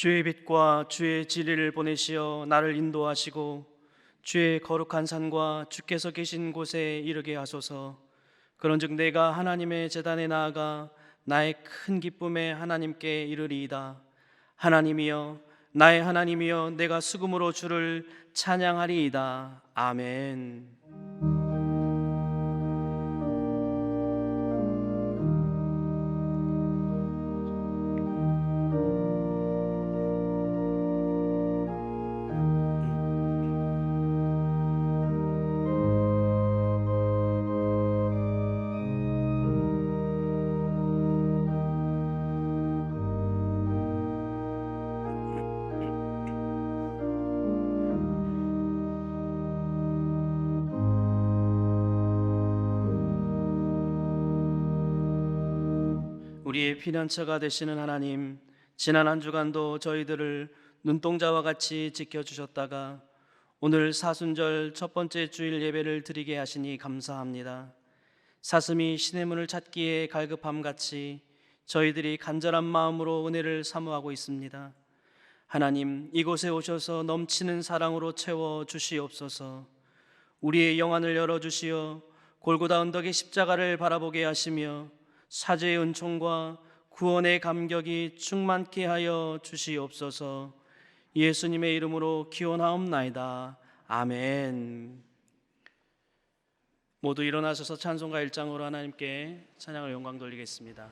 주의 빛과 주의 진리를 보내시어 나를 인도하시고 주의 거룩한 산과 주께서 계신 곳에 이르게 하소서. 그런즉 내가 하나님의 제단에 나아가 나의 큰 기쁨에 하나님께 이르리이다. 하나님이여, 나의 하나님이여, 내가 수금으로 주를 찬양하리이다. 아멘. 우리의 피난처가 되시는 하나님, 지난 한 주간도 저희들을 눈동자와 같이 지켜주셨다가 오늘 사순절 첫 번째 주일 예배를 드리게 하시니 감사합니다. 사슴이 신의 문을 찾기에 갈급함같이 저희들이 간절한 마음으로 은혜를 사모하고 있습니다. 하나님, 이곳에 오셔서 넘치는 사랑으로 채워 주시옵소서. 우리의 영안을 열어주시어 골고다 언덕의 십자가를 바라보게 하시며 사죄의 은총과 구원의 감격이 충만케 하여 주시옵소서. 예수님의 이름으로 기원하옵나이다. 아멘. 모두 일어나셔서 찬송가 1장으로 하나님께 찬양을 영광 돌리겠습니다.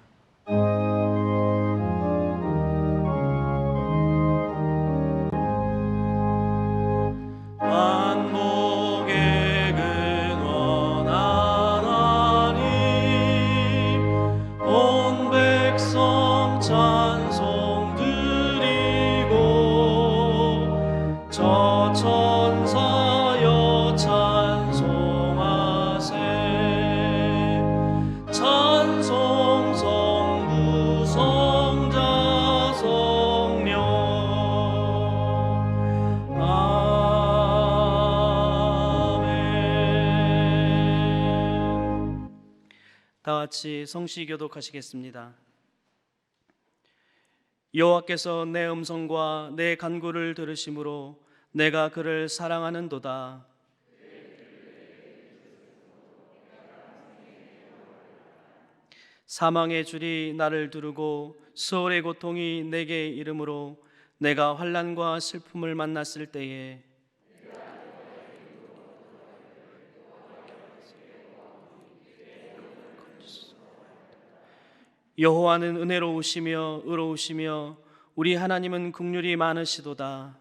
다 같이 성시 교독하시겠습니다. 여호와께서 내 음성과 내 간구를 들으심으로 내가 그를 사랑하는도다. 사망의 줄이 나를 두르고 수월의 고통이 내게 이르므로 내가 환난과 슬픔을 만났을 때에 여호와는 은혜로우시며 의로우시며 우리 하나님은 긍휼이 많으시도다.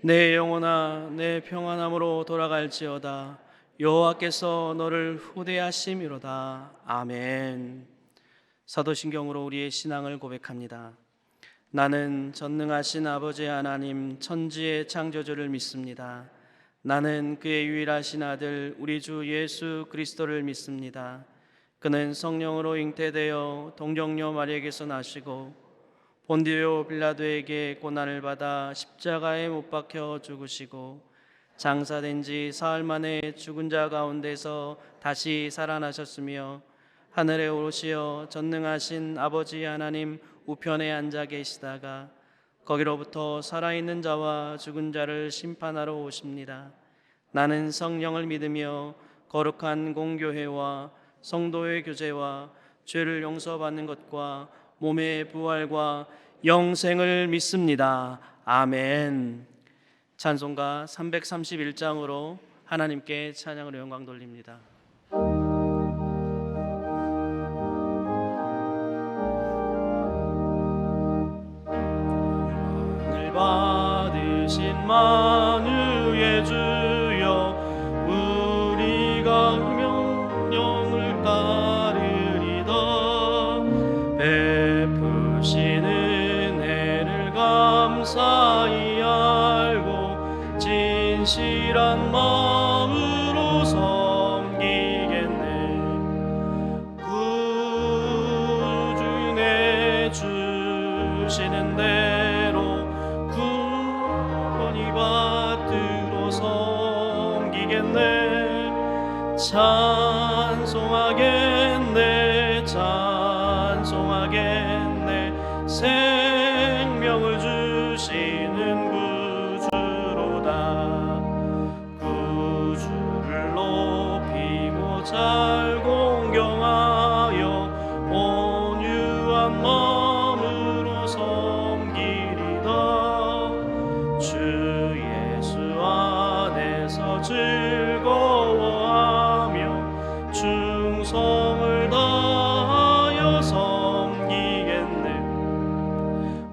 내 영혼아, 내 평안함으로 돌아갈지어다. 여호와께서 너를 후대하심이로다. 아멘. 사도신경으로 우리의 신앙을 고백합니다. 나는 전능하신 아버지 하나님 천지의 창조주를 믿습니다. 나는 그의 유일하신 아들 우리 주 예수 그리스도를 믿습니다. 그는 성령으로 잉태되어 동정녀 마리아에게서 나시고 본디오 빌라도에게 고난을 받아 십자가에 못 박혀 죽으시고 장사된 지 사흘 만에 죽은 자 가운데서 다시 살아나셨으며 하늘에 오르시어 전능하신 아버지 하나님 우편에 앉아 계시다가 거기로부터 살아있는 자와 죽은 자를 심판하러 오십니다. 나는 성령을 믿으며 거룩한 공교회와 성도의 교제와 죄를 용서받는 것과 몸의 부활과 영생을 믿습니다. 아멘. 찬송가 331장으로 하나님께 찬양으로 영광 돌립니다. 받으신 만유의 주여 우리가 명령을 따르리다. 베푸신 은혜를 감사히 알고 진실한 마음으로 섬기겠네. 구중에 주시는 대로 받들어 섬기겠네. 찬송하겠네. 찬송하겠네. 생명을 주시는 구주로다. 구주를 높이고 잘 공경하여 온유한 마음으로 섬기리다. 주 예수 안에서 즐거워하며 충성을 다하여 섬기겠네.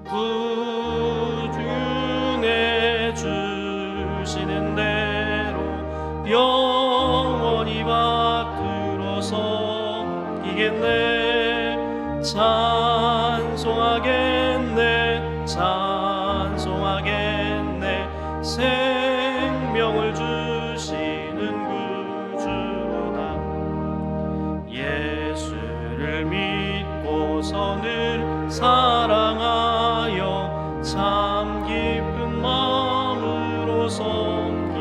구주에 주시는 대로 영원히 받들어 섬기겠네. 찬송하겠네. 찬송하겠네. 생명을 주시는 구주로다. 예수를 믿고서 늘 사랑하여 참 깊은 마음으로 섬기리.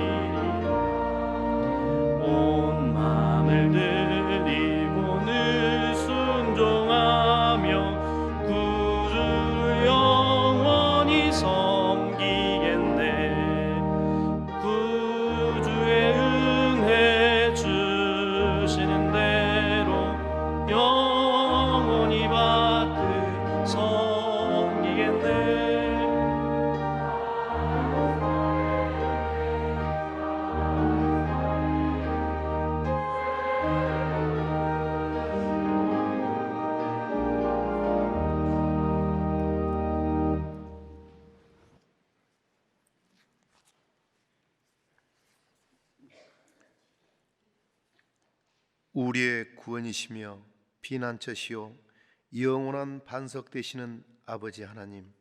온 마음을 드리고 늘 순종하며 구주를 영원히 섬기겠네. 구주의 은혜 주시는 대로 영원히 받들 섬기겠네. 우리의 구원이시며 피난처시요 영원한 반석 되시는 아버지 하나님,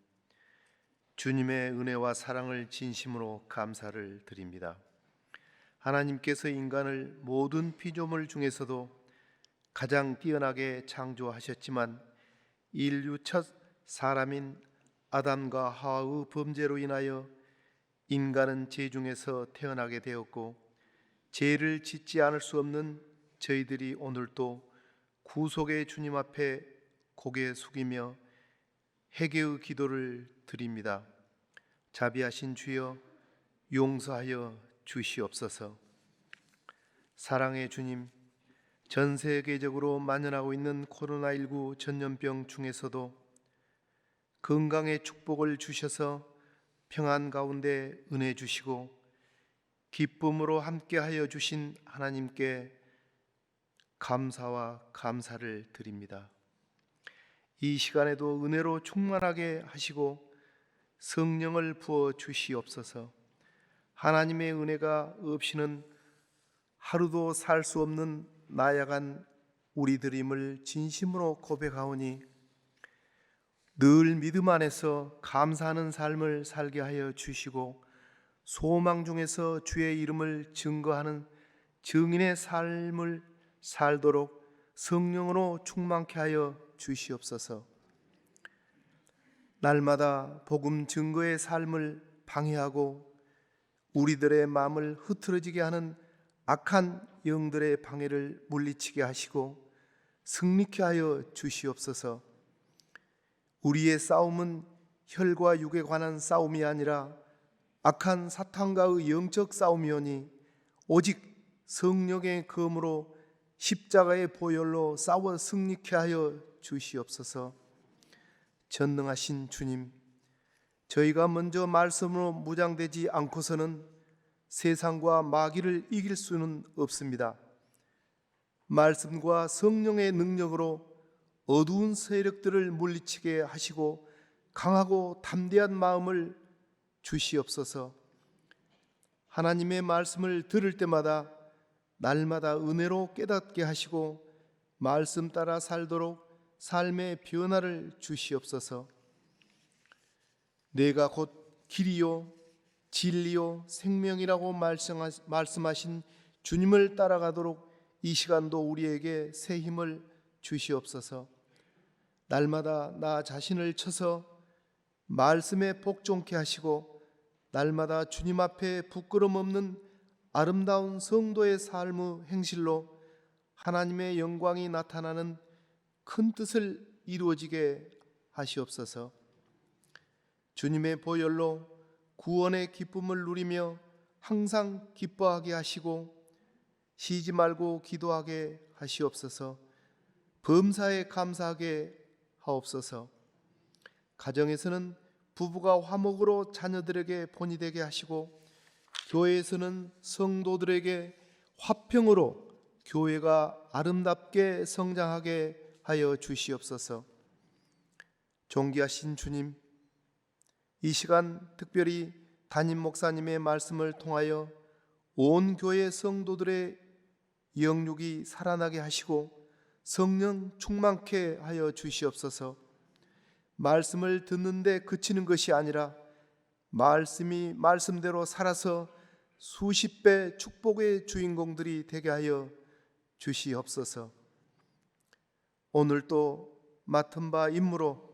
주님의 은혜와 사랑을 진심으로 감사를 드립니다. 하나님께서 인간을 모든 피조물 중에서도 가장 뛰어나게 창조하셨지만 인류 첫 사람인 아담과 하와의 범죄로 인하여 인간은 죄 중에서 태어나게 되었고, 죄를 짓지 않을 수 없는 저희들이 오늘도 구속의 주님 앞에 고개 숙이며 회개의 기도를 드립니다. 자비하신 주여, 용서하여 주시옵소서. 사랑의 주님, 전 세계적으로 만연하고 있는 코로나19 전염병 중에서도 건강의 축복을 주셔서 평안 가운데 은혜 주시고 기쁨으로 함께하여 주신 하나님께 감사와 감사를 드립니다. 이 시간에도 은혜로 충만하게 하시고 성령을 부어 주시옵소서. 하나님의 은혜가 없이는 하루도 살 수 없는 나약한 우리들임을 진심으로 고백하오니 늘 믿음 안에서 감사하는 삶을 살게 하여 주시고 소망 중에서 주의 이름을 증거하는 증인의 삶을 살도록 성령으로 충만케 하여 주시옵소서. 날마다 복음 증거의 삶을 방해하고 우리들의 마음을 흐트러지게 하는 악한 영들의 방해를 물리치게 하시고 승리케 하여 주시옵소서. 우리의 싸움은 혈과 육에 관한 싸움이 아니라 악한 사탄과의 영적 싸움이오니 오직 성령의 검으로 십자가의 보혈로 싸워 승리케 하여 주시옵소서. 전능하신 주님, 저희가 먼저 말씀으로 무장되지 않고서는 세상과 마귀를 이길 수는 없습니다. 말씀과 성령의 능력으로 어두운 세력들을 물리치게 하시고 강하고 담대한 마음을 주시옵소서. 하나님의 말씀을 들을 때마다 날마다 은혜로 깨닫게 하시고 말씀 따라 살도록 삶의 변화를 주시옵소서. 내가 곧 길이요 진리요 생명이라고 말씀하신 주님을 따라가도록 이 시간도 우리에게 새 힘을 주시옵소서. 날마다 나 자신을 쳐서 말씀에 복종케 하시고 날마다 주님 앞에 부끄럼 없는 아름다운 성도의 삶의 행실로 하나님의 영광이 나타나는 큰 뜻을 이루어지게 하시옵소서. 주님의 보혈로 구원의 기쁨을 누리며 항상 기뻐하게 하시고 쉬지 말고 기도하게 하시옵소서. 범사에 감사하게 하옵소서. 가정에서는 부부가 화목으로 자녀들에게 본이 되게 하시고 교회에서는 성도들에게 화평으로 교회가 아름답게 성장하게 하여 주시옵소서. 존귀하신 주님, 이 시간 특별히 담임 목사님의 말씀을 통하여 온 교회 성도들의 영육이 살아나게 하시고 성령 충만케 하여 주시옵소서. 말씀을 듣는데 그치는 것이 아니라 말씀이 말씀대로 살아서 수십 배 축복의 주인공들이 되게 하여 주시옵소서. 오늘도 맡은 바 임무로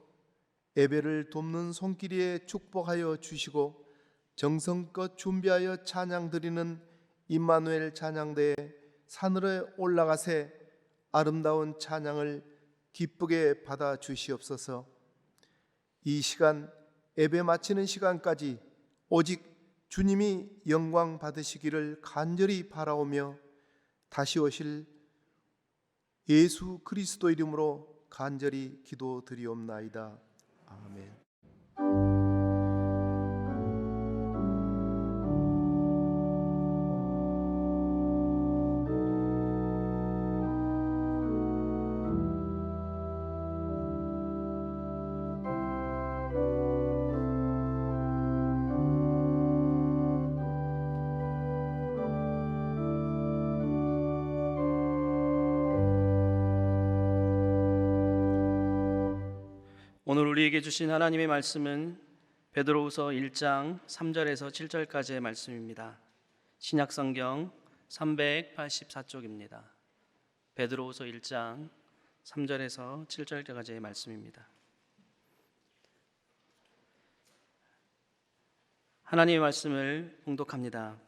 예배를 돕는 손길이에 축복하여 주시고 정성껏 준비하여 찬양 드리는 임마누엘 찬양대에 산으로 올라가세 아름다운 찬양을 기쁘게 받아 주시옵소서. 이 시간 예배 마치는 시간까지 오직 주님이 영광 받으시기를 간절히 바라오며 다시 오실 예수 그리스도 이름으로 간절히 기도드리옵나이다. 아멘. 오늘 우리에게 주신 하나님의 말씀은 베드로후서 1장 3절에서 7절까지의 말씀입니다. 신약성경 384쪽입니다. 베드로후서 1장 3절에서 7절까지의 말씀입니다. 하나님의 말씀을 봉독합니다.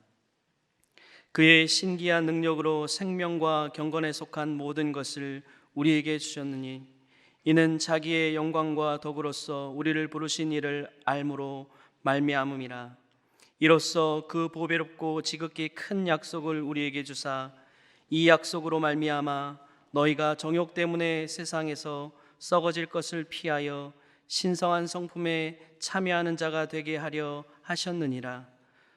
그의 신기한 능력으로 생명과 경건에 속한 모든 것을 우리에게 주셨느니 이는 자기의 영광과 덕으로서 우리를 부르신 이를 알므로 말미암음이라. 이로써 그 보배롭고 지극히 큰 약속을 우리에게 주사 이 약속으로 말미암아 너희가 정욕 때문에 세상에서 썩어질 것을 피하여 신성한 성품에 참여하는 자가 되게 하려 하셨느니라.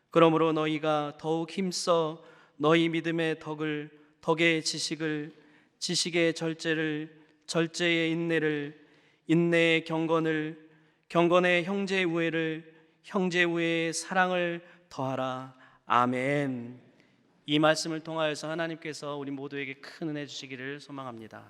그러므로 너희가 더욱 힘써 너희 믿음의 덕을, 덕의 지식을, 지식의 절제를, 절제의 인내를, 인내의 경건을, 경건의 형제 우애를, 형제 우애의 사랑을 더하라. 아멘. 이 말씀을 통하여서 하나님께서 우리 모두에게 큰 은혜 주시기를 소망합니다.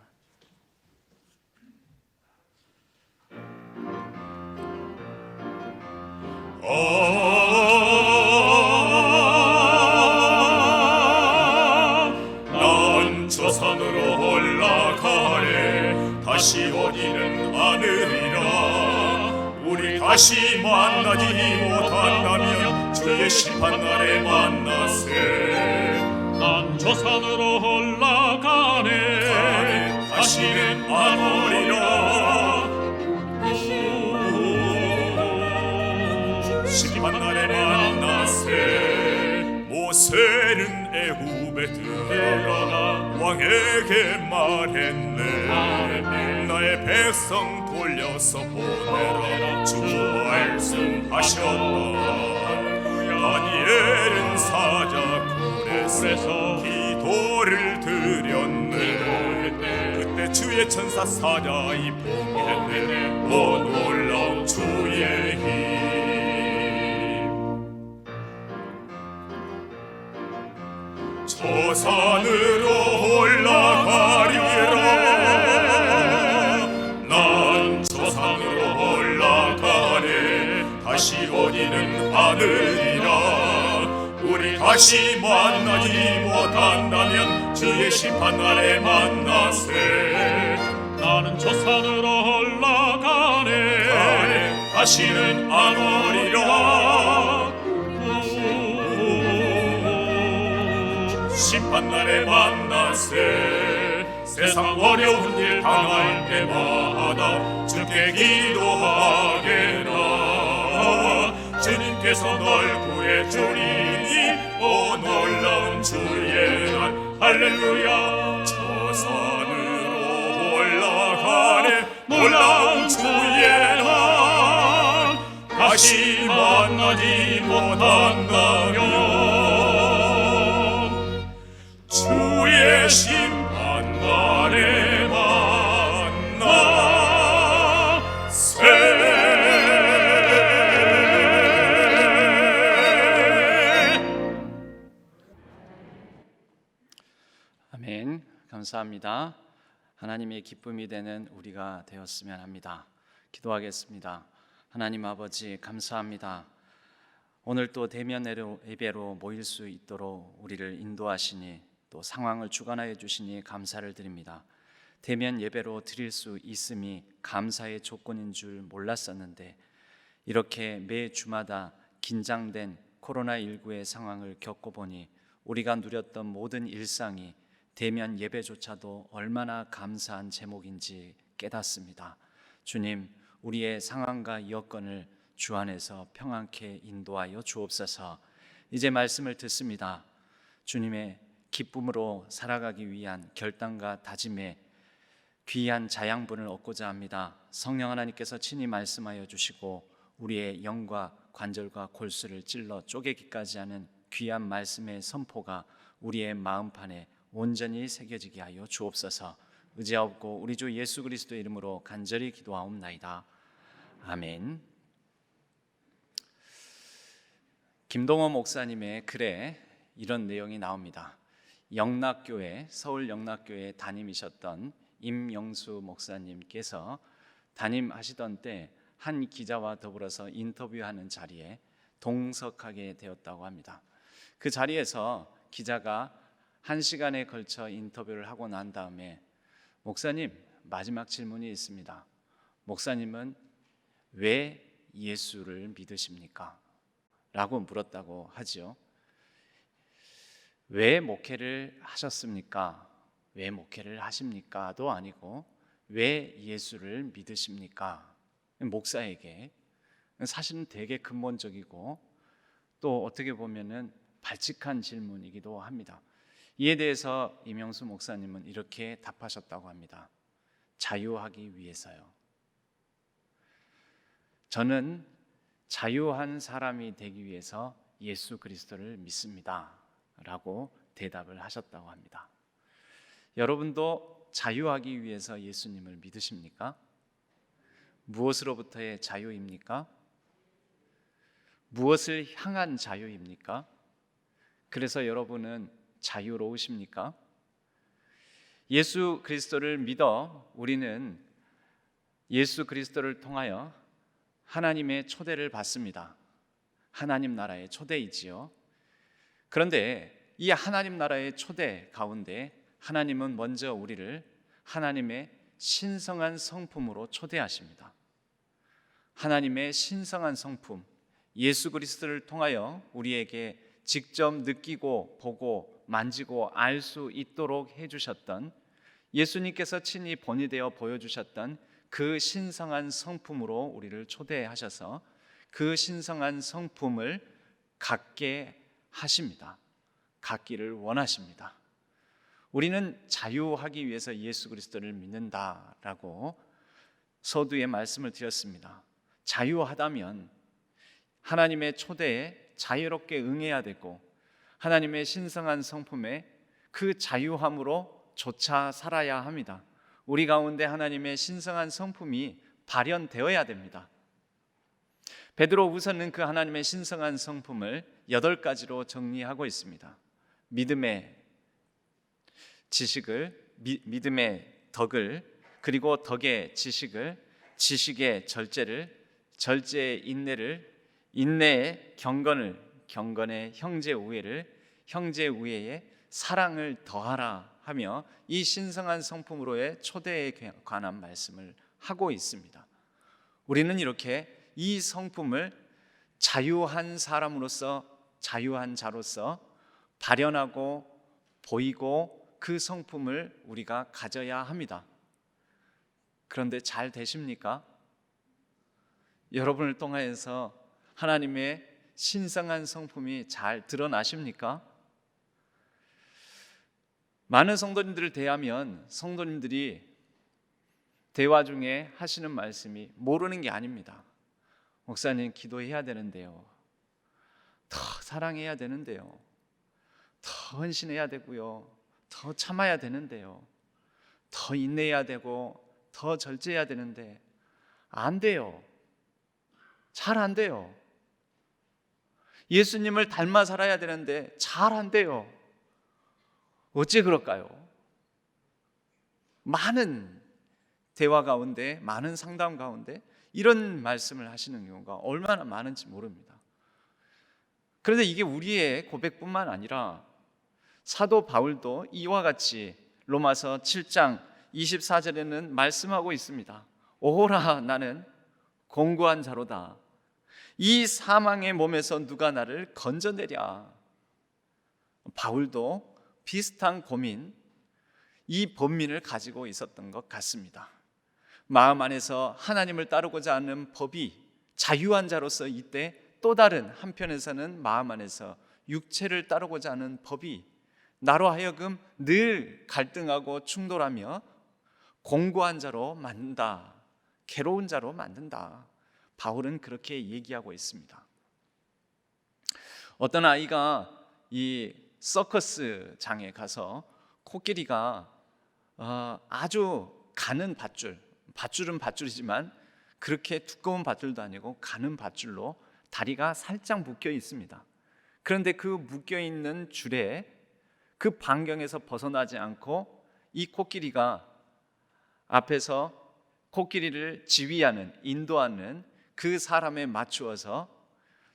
난 저 산으로 올라가래 다시 오기는 않으리라. 우리 다시 만나지 못한다면 주의 심판날에 만나세. 난 저 산으로 올라가네 다시는 안 오리라. 심판날에 만나세. 모세는 애굽에 들어가 왕에게 말했네. 나의 백성 돌려서 보내라 주 말씀하셨다. 다니엘은 사자굴에서 기도를 드렸네. 그때 주의 천사 사자이 봉했네. 오 놀라운 주의 힘. 저 산으로 올라가리라. 난 저 산으로 올라가네 다시 오기는 않으리라. 우리 다시 만나지 못한다면 주의 심판날에 만나세. 나는 저 산으로 올라가네 다시는 안 오리라. 심판날에 만나세. 세상 어려운 일 당할 때마다 함께 기도하게라. 주님께서 널 구해주리니 오 놀라운 주의 날. 할렐루야. 저 산으로 올라가네 놀라운 주의 날. 다시 만나지 못한다면 주의 심판날에 만나세. 아멘. 감사합니다. 하나님의 기쁨이 되는 우리가 되었으면 합니다. 기도하겠습니다. 하나님 아버지 감사합니다. 오늘 또 대면 예배로 모일 수 있도록 우리를 인도하시니 또 상황을 주관하여 주시니 감사를 드립니다. 대면 예배로 드릴 수 있음이 감사의 조건인 줄 몰랐었는데 이렇게 매 주마다 긴장된 코로나19의 상황을 겪어보니 우리가 누렸던 모든 일상이 대면 예배조차도 얼마나 감사한 제목인지 깨닫습니다. 주님, 우리의 상황과 여건을 주 안에서 평안케 인도하여 주옵소서. 이제 말씀을 듣습니다. 주님의 기쁨으로 살아가기 위한 결단과 다짐에 귀한 자양분을 얻고자 합니다. 성령 하나님께서 친히 말씀하여 주시고 우리의 영과 관절과 골수를 찔러 쪼개기까지 하는 귀한 말씀의 선포가 우리의 마음판에 온전히 새겨지게 하여 주옵소서. 의지하옵고 우리 주 예수 그리스도의 이름으로 간절히 기도하옵나이다. 아멘. 김동호 목사님의 글에 이런 내용이 나옵니다. 영락교회, 서울 영락교회 담임이셨던 임영수 목사님께서 담임하시던 때 한 기자와 더불어서 인터뷰하는 자리에 동석하게 되었다고 합니다. 그 자리에서 기자가 1시간에 걸쳐 인터뷰를 하고 난 다음에 목사님, 마지막 질문이 있습니다. 목사님은 왜 예수를 믿으십니까? 라고 물었다고 하죠. 왜 목회를 하셨습니까? 왜 목회를 하십니까?도 아니고 왜 예수를 믿으십니까? 목사에게 사실은 되게 근본적이고 또 어떻게 보면은 발칙한 질문이기도 합니다. 이에 대해서 임영수 목사님은 이렇게 답하셨다고 합니다. 자유하기 위해서요. 저는 자유한 사람이 되기 위해서 예수 그리스도를 믿습니다. 라고 대답을 하셨다고 합니다. 여러분도 자유하기 위해서 예수님을 믿으십니까? 무엇으로부터의 자유입니까? 무엇을 향한 자유입니까? 그래서 여러분은 자유로우십니까? 예수 그리스도를 믿어 우리는 예수 그리스도를 통하여 하나님의 초대를 받습니다. 하나님 나라의 초대이지요. 그런데 이 하나님 나라의 초대 가운데 하나님은 먼저 우리를 하나님의 신성한 성품으로 초대하십니다. 하나님의 신성한 성품, 예수 그리스도를 통하여 우리에게 직접 느끼고 보고 만지고 알 수 있도록 해주셨던 예수님께서 친히 본이 되어 보여주셨던 그 신성한 성품으로 우리를 초대하셔서 그 신성한 성품을 갖게 하십니다. 갖기를 원하십니다. 우리는 자유하기 위해서 예수 그리스도를 믿는다라고 서두에 말씀을 드렸습니다. 자유하다면 하나님의 초대에 자유롭게 응해야 되고 하나님의 신성한 성품에 그 자유함으로 조차 살아야 합니다. 우리 가운데 하나님의 신성한 성품이 발현되어야 됩니다. 베드로후서는 그 하나님의 신성한 성품을 8가지로 정리하고 있습니다. 믿음의 지식을, 믿음의 덕을, 그리고 덕의 지식을, 지식의 절제를, 절제의 인내를, 인내의 경건을, 경건의 형제 우애를, 형제 우애의 사랑을 더하라 하며 이 신성한 성품으로의 초대에 관한 말씀을 하고 있습니다. 우리는 이렇게 이 성품을 자유한 사람으로서, 자유한 자로서 발현하고 보이고 그 성품을 우리가 가져야 합니다. 그런데 잘 되십니까? 여러분을 통하여서 하나님의 신성한 성품이 잘 드러나십니까? 많은 성도님들을 대하면 성도님들이 대화 중에 하시는 말씀이 모르는 게 아닙니다. 목사님, 기도해야 되는데요, 더 사랑해야 되는데요, 더 헌신해야 되고요, 더 참아야 되는데요, 더 인내해야 되고 더 절제해야 되는데 안 돼요. 잘 안 돼요. 예수님을 닮아 살아야 되는데 잘 안 돼요. 어째 그럴까요? 많은 대화 가운데, 많은 상담 가운데 이런 말씀을 하시는 경우가 얼마나 많은지 모릅니다. 그런데 이게 우리의 고백뿐만 아니라 사도 바울도 이와 같이 로마서 7장 24절에는 말씀하고 있습니다. 오호라, 나는 공고한 자로다. 이 사망의 몸에서 누가 나를 건져내랴. 바울도 비슷한 고민, 이 번민을 가지고 있었던 것 같습니다. 마음 안에서 하나님을 따르고자 하는 법이 자유한 자로서 이때 또 다른 한편에서는 마음 안에서 육체를 따르고자 하는 법이 나로 하여금 늘 갈등하고 충돌하며 공고한 자로 만든다, 괴로운 자로 만든다. 바울은 그렇게 얘기하고 있습니다. 어떤 아이가 이 서커스 장에 가서 코끼리가 아주 가는 밧줄은 밧줄이지만 그렇게 두꺼운 밧줄도 아니고 가는 밧줄로 다리가 살짝 묶여 있습니다. 그런데 그 묶여 있는 줄에 그 반경에서 벗어나지 않고 이 코끼리가 앞에서 코끼리를 지휘하는, 인도하는 그 사람에 맞추어서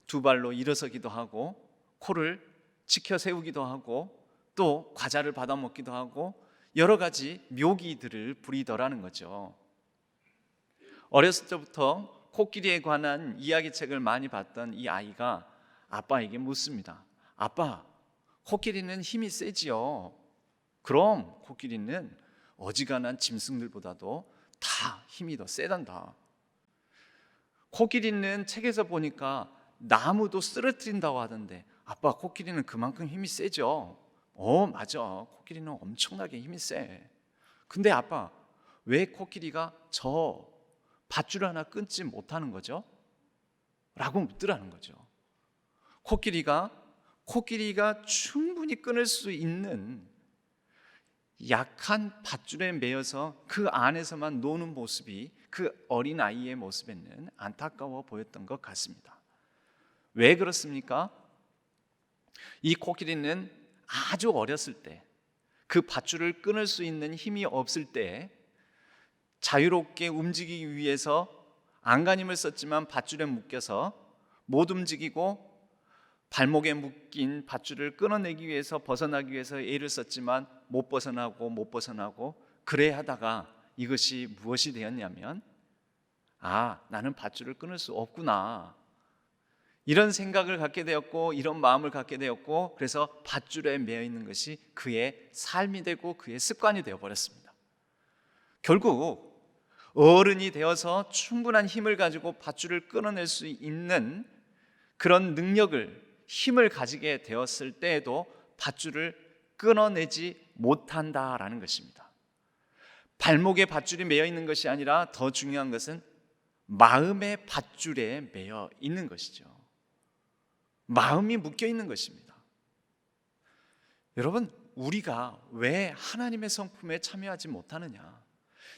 두 발로 일어서기도 하고 코를 치켜 세우기도 하고 또 과자를 받아 먹기도 하고 여러 가지 묘기들을 부리더라는 거죠. 어렸을 때부터 코끼리에 관한 이야기책을 많이 봤던 이 아이가 아빠에게 묻습니다. 아빠, 코끼리는 힘이 세지요. 그럼 코끼리는 어지간한 짐승들보다도 다 힘이 더 세단다. 코끼리는 책에서 보니까 나무도 쓰러뜨린다고 하던데 아빠, 코끼리는 그만큼 힘이 세죠? 맞아, 코끼리는 엄청나게 힘이 세. 근데 아빠, 왜 코끼리가 저 밧줄 하나 끊지 못하는 거죠? 라고 묻더라는 거죠. 코끼리가 충분히 끊을 수 있는 약한 밧줄에 매여서 그 안에서만 노는 모습이 그 어린 아이의 모습에는 안타까워 보였던 것 같습니다. 왜 그렇습니까? 이 코끼리는 아주 어렸을 때, 그 밧줄을 끊을 수 있는 힘이 없을 때 자유롭게 움직이기 위해서 안간힘을 썼지만 밧줄에 묶여서 못 움직이고 발목에 묶인 밧줄을 끊어내기 위해서, 벗어나기 위해서 애를 썼지만 못 벗어나고 그래 하다가 이것이 무엇이 되었냐면 나는 밧줄을 끊을 수 없구나, 이런 생각을 갖게 되었고 이런 마음을 갖게 되었고 그래서 밧줄에 매여 있는 것이 그의 삶이 되고 그의 습관이 되어버렸습니다. 결국 어른이 되어서 충분한 힘을 가지고 밧줄을 끊어낼 수 있는 그런 능력을, 힘을 가지게 되었을 때에도 밧줄을 끊어내지 못한다라는 것입니다. 발목에 밧줄이 매여 있는 것이 아니라 더 중요한 것은 마음의 밧줄에 매여 있는 것이죠. 마음이 묶여 있는 것입니다. 여러분, 우리가 왜 하나님의 성품에 참여하지 못하느냐?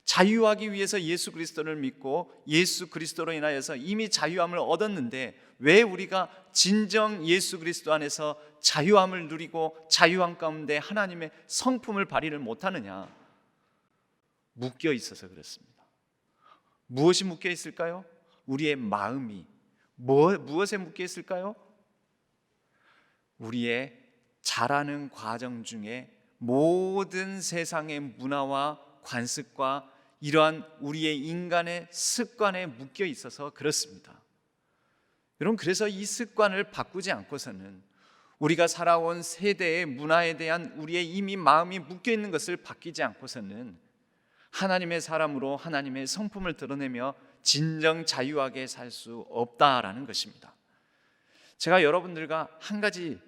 자유하기 위해서 예수 그리스도를 믿고 예수 그리스도로 인하여서 이미 자유함을 얻었는데 왜 우리가 진정 예수 그리스도 안에서 자유함을 누리고 자유함 가운데 하나님의 성품을 발휘를 못하느냐? 묶여 있어서 그렇습니다. 무엇이 묶여 있을까요? 우리의 마음이 무엇에 묶여 있을까요? 우리의 자라는 과정 중에 모든 세상의 문화와 관습과 이러한 우리의 인간의 습관에 묶여 있어서 그렇습니다. 여러분, 그래서 이 습관을 바꾸지 않고서는, 우리가 살아온 세대의 문화에 대한 우리의 이미 마음이 묶여 있는 것을 바뀌지 않고서는 하나님의 사람으로 하나님의 성품을 드러내며 진정 자유하게 살 수 없다라는 것입니다. 제가 여러분들과 한 가지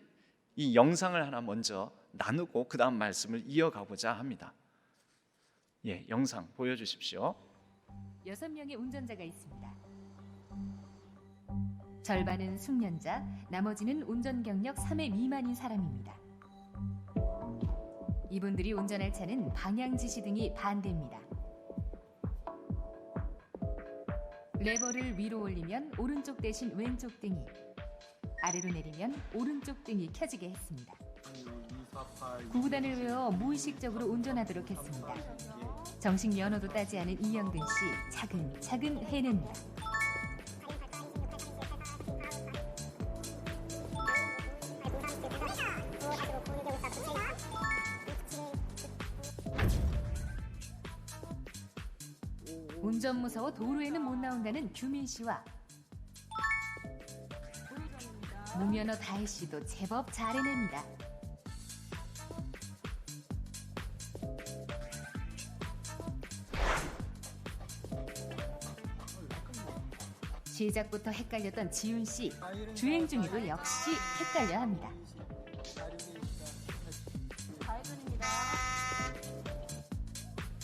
이 영상을 하나 먼저 나누고 그 다음 말씀을 이어가고자 합니다. 영상 보여주십시오. 6명의 운전자가 있습니다. 절반은 숙련자, 나머지는 운전 경력 3회 미만인 사람입니다. 이분들이 운전할 차는 방향 지시 등이 반대입니다. 레버를 위로 올리면 오른쪽 대신 왼쪽 등이, 아래로 내리면 오른쪽 등이 켜지게 했습니다. 구구단을 외워 무의식적으로 운전하도록 했습니다. 정식 면허도 따지 않은 이영근 씨 차근차근 해냅니다. 운전 무서워 도로에는 못 나온다는 규민 씨와 무면허 다혜 씨도 제법 잘 해냅니다. 시작부터 헷갈렸던 지윤 씨, 주행 중에도 역시 헷갈려 합니다.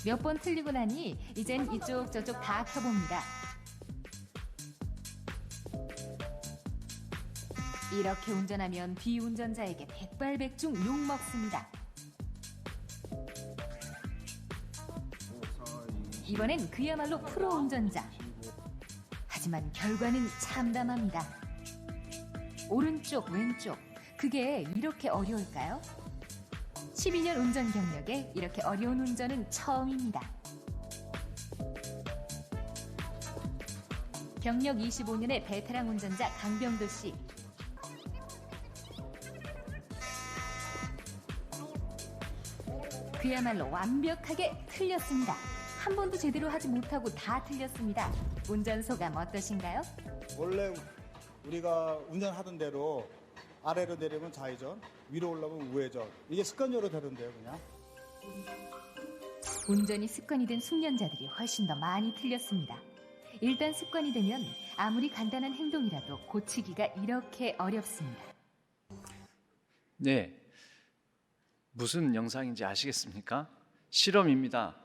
몇 번 틀리고 나니 이젠 이쪽 저쪽 다 켜봅니다. 이렇게 운전하면 비운전자에게 백발백중 욕먹습니다. 이번엔 그야말로 프로 운전자. 하지만 결과는 참담합니다. 오른쪽 왼쪽 그게 이렇게 어려울까요? 12년 운전 경력에 이렇게 어려운 운전은 처음입니다. 경력 25년의 베테랑 운전자 강병도 씨. 그야말로 완벽하게 틀렸습니다. 한 번도 제대로 하지 못하고 다 틀렸습니다. 운전 소감 어떠신가요? 원래 우리가 운전하던 대로 아래로 내리면 좌회전, 위로 올라오면 우회전. 이게 습관적으로 되던데요, 그냥. 운전이 습관이 된 숙련자들이 훨씬 더 많이 틀렸습니다. 일단 습관이 되면 아무리 간단한 행동이라도 고치기가 이렇게 어렵습니다. 네, 무슨 영상인지 아시겠습니까? 실험입니다.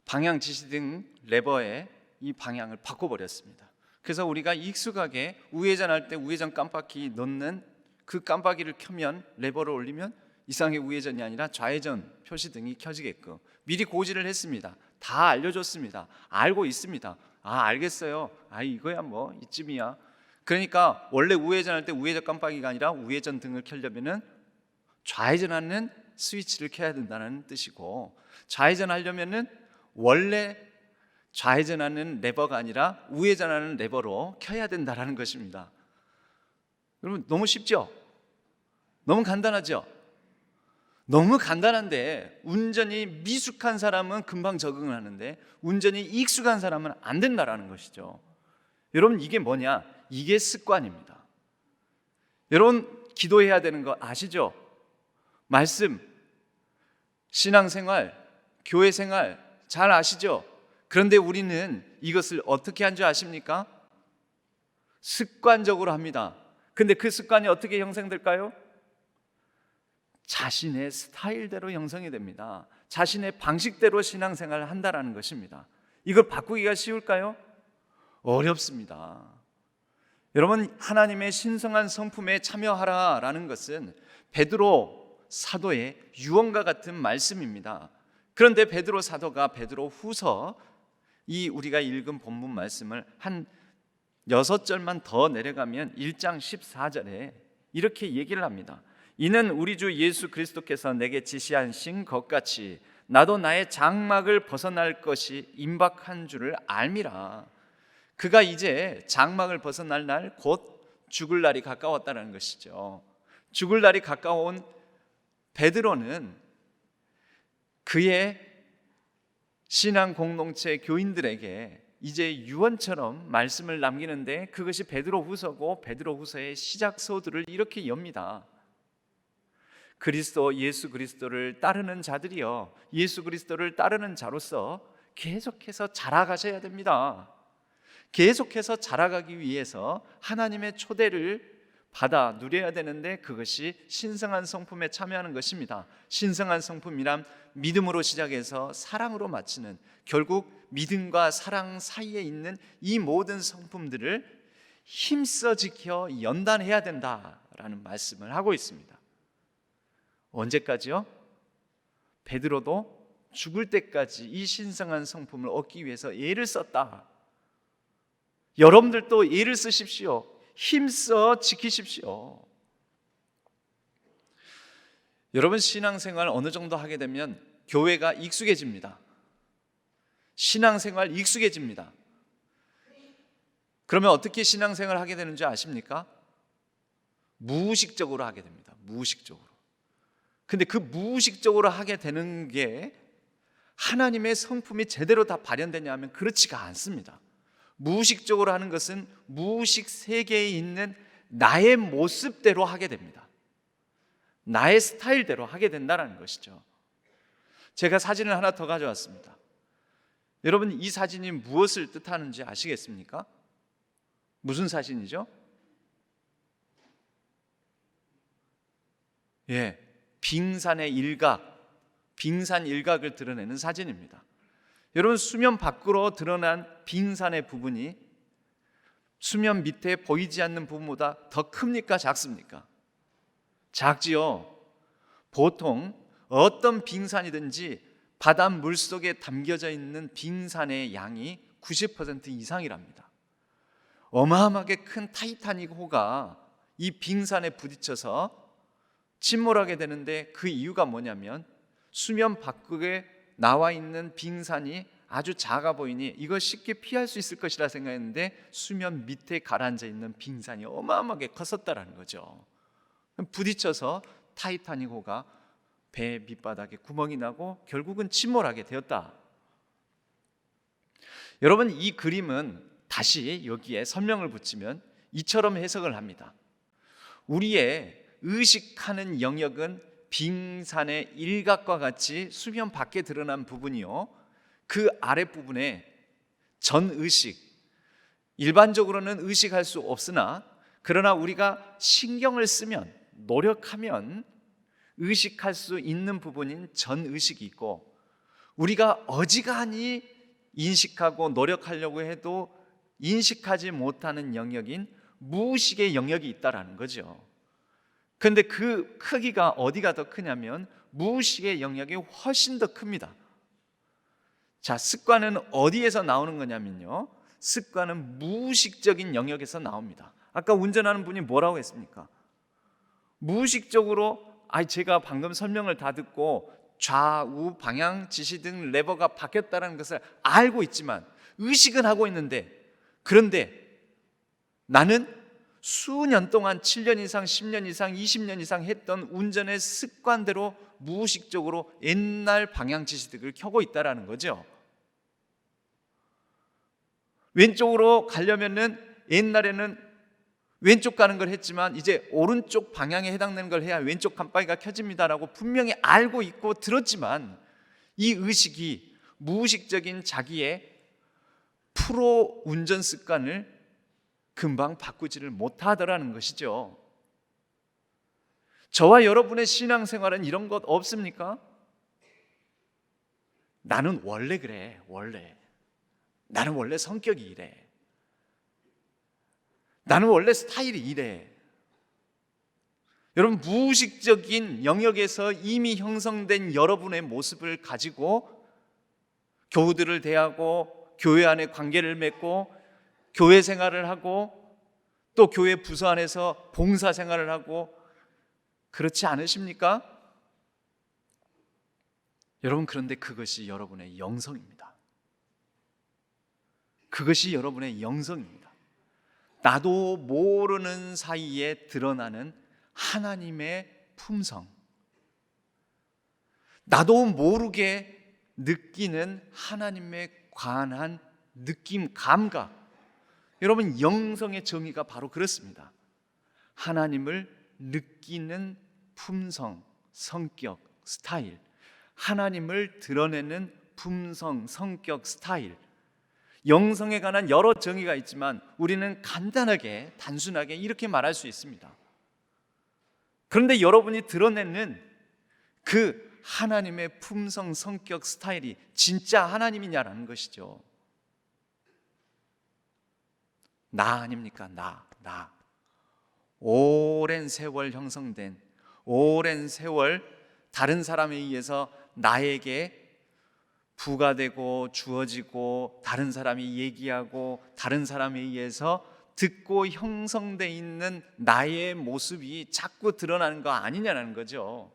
방향 지시등 레버에 이 방향을 바꿔버렸습니다. 그래서 우리가 익숙하게 우회전할 때 우회전 깜빡이 넣는 그 깜빡이를 켜면 레버를 올리면 이상하게 우회전이 아니라 좌회전 표시등이 켜지게끔 미리 고지를 했습니다. 다 알려줬습니다. 알고 있습니다. 알겠어요. 이거야 뭐 이쯤이야. 그러니까 원래 우회전할 때 우회전 깜빡이가 아니라 우회전 등을 켜려면은 좌회전하는 스위치를 켜야 된다는 뜻이고, 좌회전하려면은 원래 좌회전하는 레버가 아니라 우회전하는 레버로 켜야 된다는 것입니다. 여러분 너무 쉽죠? 너무 간단하죠? 너무 간단한데 운전이 미숙한 사람은 금방 적응을 하는데 운전이 익숙한 사람은 안 된다는 것이죠. 여러분 이게 뭐냐? 이게 습관입니다. 여러분 기도해야 되는 거 아시죠? 말씀, 신앙생활, 교회생활 잘 아시죠? 그런데 우리는 이것을 어떻게 한 줄 아십니까? 습관적으로 합니다. 근데 그 습관이 어떻게 형성될까요? 자신의 스타일대로 형성이 됩니다. 자신의 방식대로 신앙생활을 한다는 것입니다. 이걸 바꾸기가 쉬울까요? 어렵습니다. 여러분 하나님의 신성한 성품에 참여하라라는 것은 베드로 사도의 유언과 같은 말씀입니다. 그런데 베드로 사도가 베드로 후서 이 우리가 읽은 본문 말씀을 한 6절만 더 내려가면 1장 14절에 이렇게 얘기를 합니다. 이는 우리 주 예수 그리스도께서 내게 지시하신 것 같이 나도 나의 장막을 벗어날 것이 임박한 줄을 알미라. 그가 이제 장막을 벗어날 날 곧 죽을 날이 가까웠다는 것이죠. 죽을 날이 가까운 베드로는 그의 신앙 공동체 교인들에게 이제 유언처럼 말씀을 남기는데 그것이 베드로 후서고 베드로 후서의 시작서들을 이렇게 엽니다. 예수 그리스도를 따르는 자들이요, 예수 그리스도를 따르는 자로서 계속해서 자라가셔야 됩니다. 계속해서 자라가기 위해서 하나님의 초대를 받아 누려야 되는데, 그것이 신성한 성품에 참여하는 것입니다. 신성한 성품이란 믿음으로 시작해서 사랑으로 마치는, 결국 믿음과 사랑 사이에 있는 이 모든 성품들을 힘써 지켜 연단해야 된다라는 말씀을 하고 있습니다. 언제까지요? 베드로도 죽을 때까지 이 신성한 성품을 얻기 위해서 애를 썼다. 여러분들도 애를 쓰십시오. 힘써 지키십시오. 여러분, 신앙생활 어느 정도 하게 되면 교회가 익숙해집니다. 신앙생활 익숙해집니다. 그러면 어떻게 신앙생활을 하게 되는지 아십니까? 무의식적으로 하게 됩니다. 무의식적으로. 근데 그 무의식적으로 하게 되는 게 하나님의 성품이 제대로 다 발현되냐 하면 그렇지가 않습니다. 무의식적으로 하는 것은 무의식 세계에 있는 나의 모습대로 하게 됩니다. 나의 스타일대로 하게 된다는 것이죠. 제가 사진을 하나 더 가져왔습니다. 여러분, 이 사진이 무엇을 뜻하는지 아시겠습니까? 무슨 사진이죠? 빙산의 일각, 빙산 일각을 드러내는 사진입니다. 여러분, 수면 밖으로 드러난 빙산의 부분이 수면 밑에 보이지 않는 부분보다 더 큽니까? 작습니까? 작지요. 보통 어떤 빙산이든지 바닷물 속에 담겨져 있는 빙산의 양이 90% 이상이랍니다. 어마어마하게 큰 타이타닉호가 이 빙산에 부딪혀서 침몰하게 되는데, 그 이유가 뭐냐면 수면 밖에 나와 있는 빙산이 아주 작아 보이니 이걸 쉽게 피할 수 있을 것이라 생각했는데, 수면 밑에 가라앉아 있는 빙산이 어마어마하게 컸었다라는 거죠. 부딪혀서 타이타닉호가 배 밑바닥에 구멍이 나고 결국은 침몰하게 되었다. 여러분, 이 그림은 다시 여기에 설명을 붙이면 이처럼 해석을 합니다. 우리의 의식하는 영역은 빙산의 일각과 같이 수면 밖에 드러난 부분이요, 그 아랫부분에 전의식, 일반적으로는 의식할 수 없으나 그러나 우리가 신경을 쓰면, 노력하면 의식할 수 있는 부분인 전의식이 있고, 우리가 어지간히 인식하고 노력하려고 해도 인식하지 못하는 영역인 무의식의 영역이 있다라는 거죠. 그런데 그 크기가 어디가 더 크냐면 무의식의 영역이 훨씬 더 큽니다. 자, 습관은 어디에서 나오는 거냐면요, 습관은 무의식적인 영역에서 나옵니다. 아까 운전하는 분이 뭐라고 했습니까? 무의식적으로, 제가 방금 설명을 다 듣고 좌우 방향 지시 등 레버가 바뀌었다는 것을 알고 있지만 의식은 하고 있는데, 그런데 나는 수년 동안 7년 이상, 10년 이상, 20년 이상 했던 운전의 습관대로 무의식적으로 옛날 방향 지시등을 켜고 있다는 거죠. 왼쪽으로 가려면은 옛날에는 왼쪽 가는 걸 했지만 이제 오른쪽 방향에 해당되는 걸 해야 왼쪽 깜빡이가 켜집니다라고 분명히 알고 있고 들었지만, 이 의식이 무의식적인 자기의 프로 운전 습관을 금방 바꾸지를 못하더라는 것이죠. 저와 여러분의 신앙생활은 이런 것 없습니까? 나는 원래 그래, 원래. 나는 원래 성격이 이래. 나는 원래 스타일이 이래. 여러분, 무의식적인 영역에서 이미 형성된 여러분의 모습을 가지고 교우들을 대하고 교회 안에 관계를 맺고 교회 생활을 하고 또 교회 부서 안에서 봉사 생활을 하고 그렇지 않으십니까? 여러분, 그런데 그것이 여러분의 영성입니다. 그것이 여러분의 영성입니다. 나도 모르는 사이에 드러나는 하나님의 품성, 나도 모르게 느끼는 하나님에 관한 느낌, 감각. 여러분, 영성의 정의가 바로 그렇습니다. 하나님을 느끼는 품성, 성격, 스타일, 하나님을 드러내는 품성, 성격, 스타일, 영성에 관한 여러 정의가 있지만 우리는 간단하게, 단순하게 이렇게 말할 수 있습니다. 그런데 여러분이 드러내는 그 하나님의 품성, 성격, 스타일이 진짜 하나님이냐라는 것이죠. 나 아닙니까? 나. 오랜 세월 형성된, 오랜 세월 다른 사람에 의해서 나에게 부과되고 주어지고 다른 사람이 얘기하고 다른 사람에 의해서 듣고 형성돼 있는 나의 모습이 자꾸 드러나는 거 아니냐는 거죠.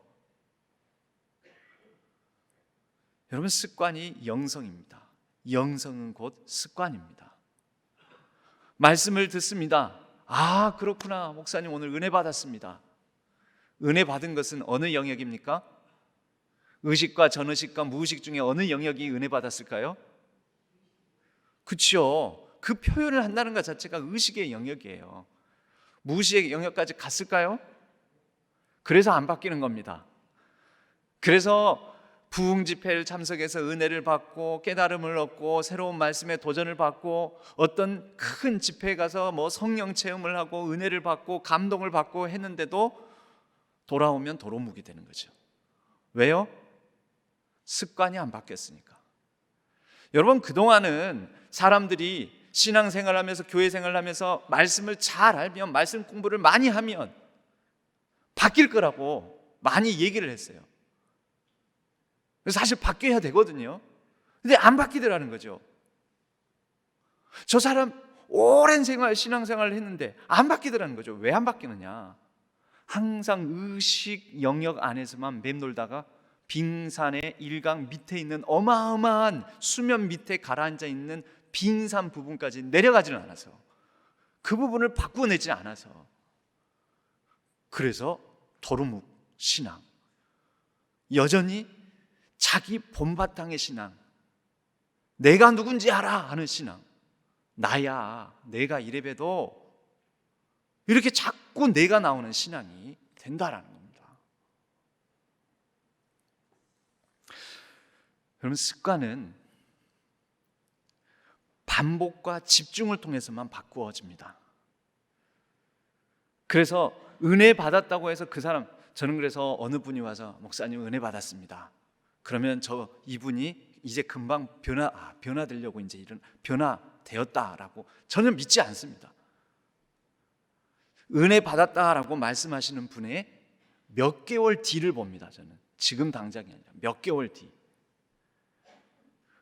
여러분, 습관이 영성입니다. 영성은 곧 습관입니다. 말씀을 듣습니다. 아, 그렇구나. 목사님 오늘 은혜 받았습니다. 은혜 받은 것은 어느 영역입니까? 의식과 전의식과 무의식 중에 어느 영역이 은혜 받았을까요? 그렇죠. 그 표현을 한다는 것 자체가 의식의 영역이에요. 무의식의 영역까지 갔을까요? 그래서 안 바뀌는 겁니다. 그래서 부흥 집회를 참석해서 은혜를 받고 깨달음을 얻고 새로운 말씀에 도전을 받고 어떤 큰 집회에 가서 뭐 성령 체험을 하고 은혜를 받고 감동을 받고 했는데도 돌아오면 도루묵이 되는 거죠. 왜요? 습관이 안 바뀌었으니까. 여러분, 그동안은 사람들이 신앙생활하면서 교회 생활하면서 말씀을 잘 알면, 말씀 공부를 많이 하면 바뀔 거라고 많이 얘기를 했어요. 사실 바뀌어야 되거든요. 근데 안 바뀌더라는 거죠. 저 사람 오랜 신앙생활을 했는데 안 바뀌더라는 거죠. 왜 안 바뀌느냐? 항상 의식 영역 안에서만 맴돌다가 빙산의 일강 밑에 있는 어마어마한 수면 밑에 가라앉아 있는 빙산 부분까지 내려가지는 않아서, 그 부분을 바꾸내지 않아서, 그래서 도루묵 신앙, 여전히 자기 본바탕의 신앙, 내가 누군지 알아 하는 신앙, 나야, 내가 이래봬도 이렇게 자꾸 내가 나오는 신앙이 된다라는 겁니다. 여러분, 습관은 반복과 집중을 통해서만 바꾸어집니다. 그래서 은혜 받았다고 해서 그 사람, 저는 그래서 어느 분이 와서 목사님 은혜 받았습니다. 그러면 이분이 이제 금방 변화되려고 이제 이런 변화되었다라고 저는 믿지 않습니다. 은혜 받았다라고 말씀하시는 분의 몇 개월 뒤를 봅니다. 저는 지금 당장이 아니라 몇 개월 뒤.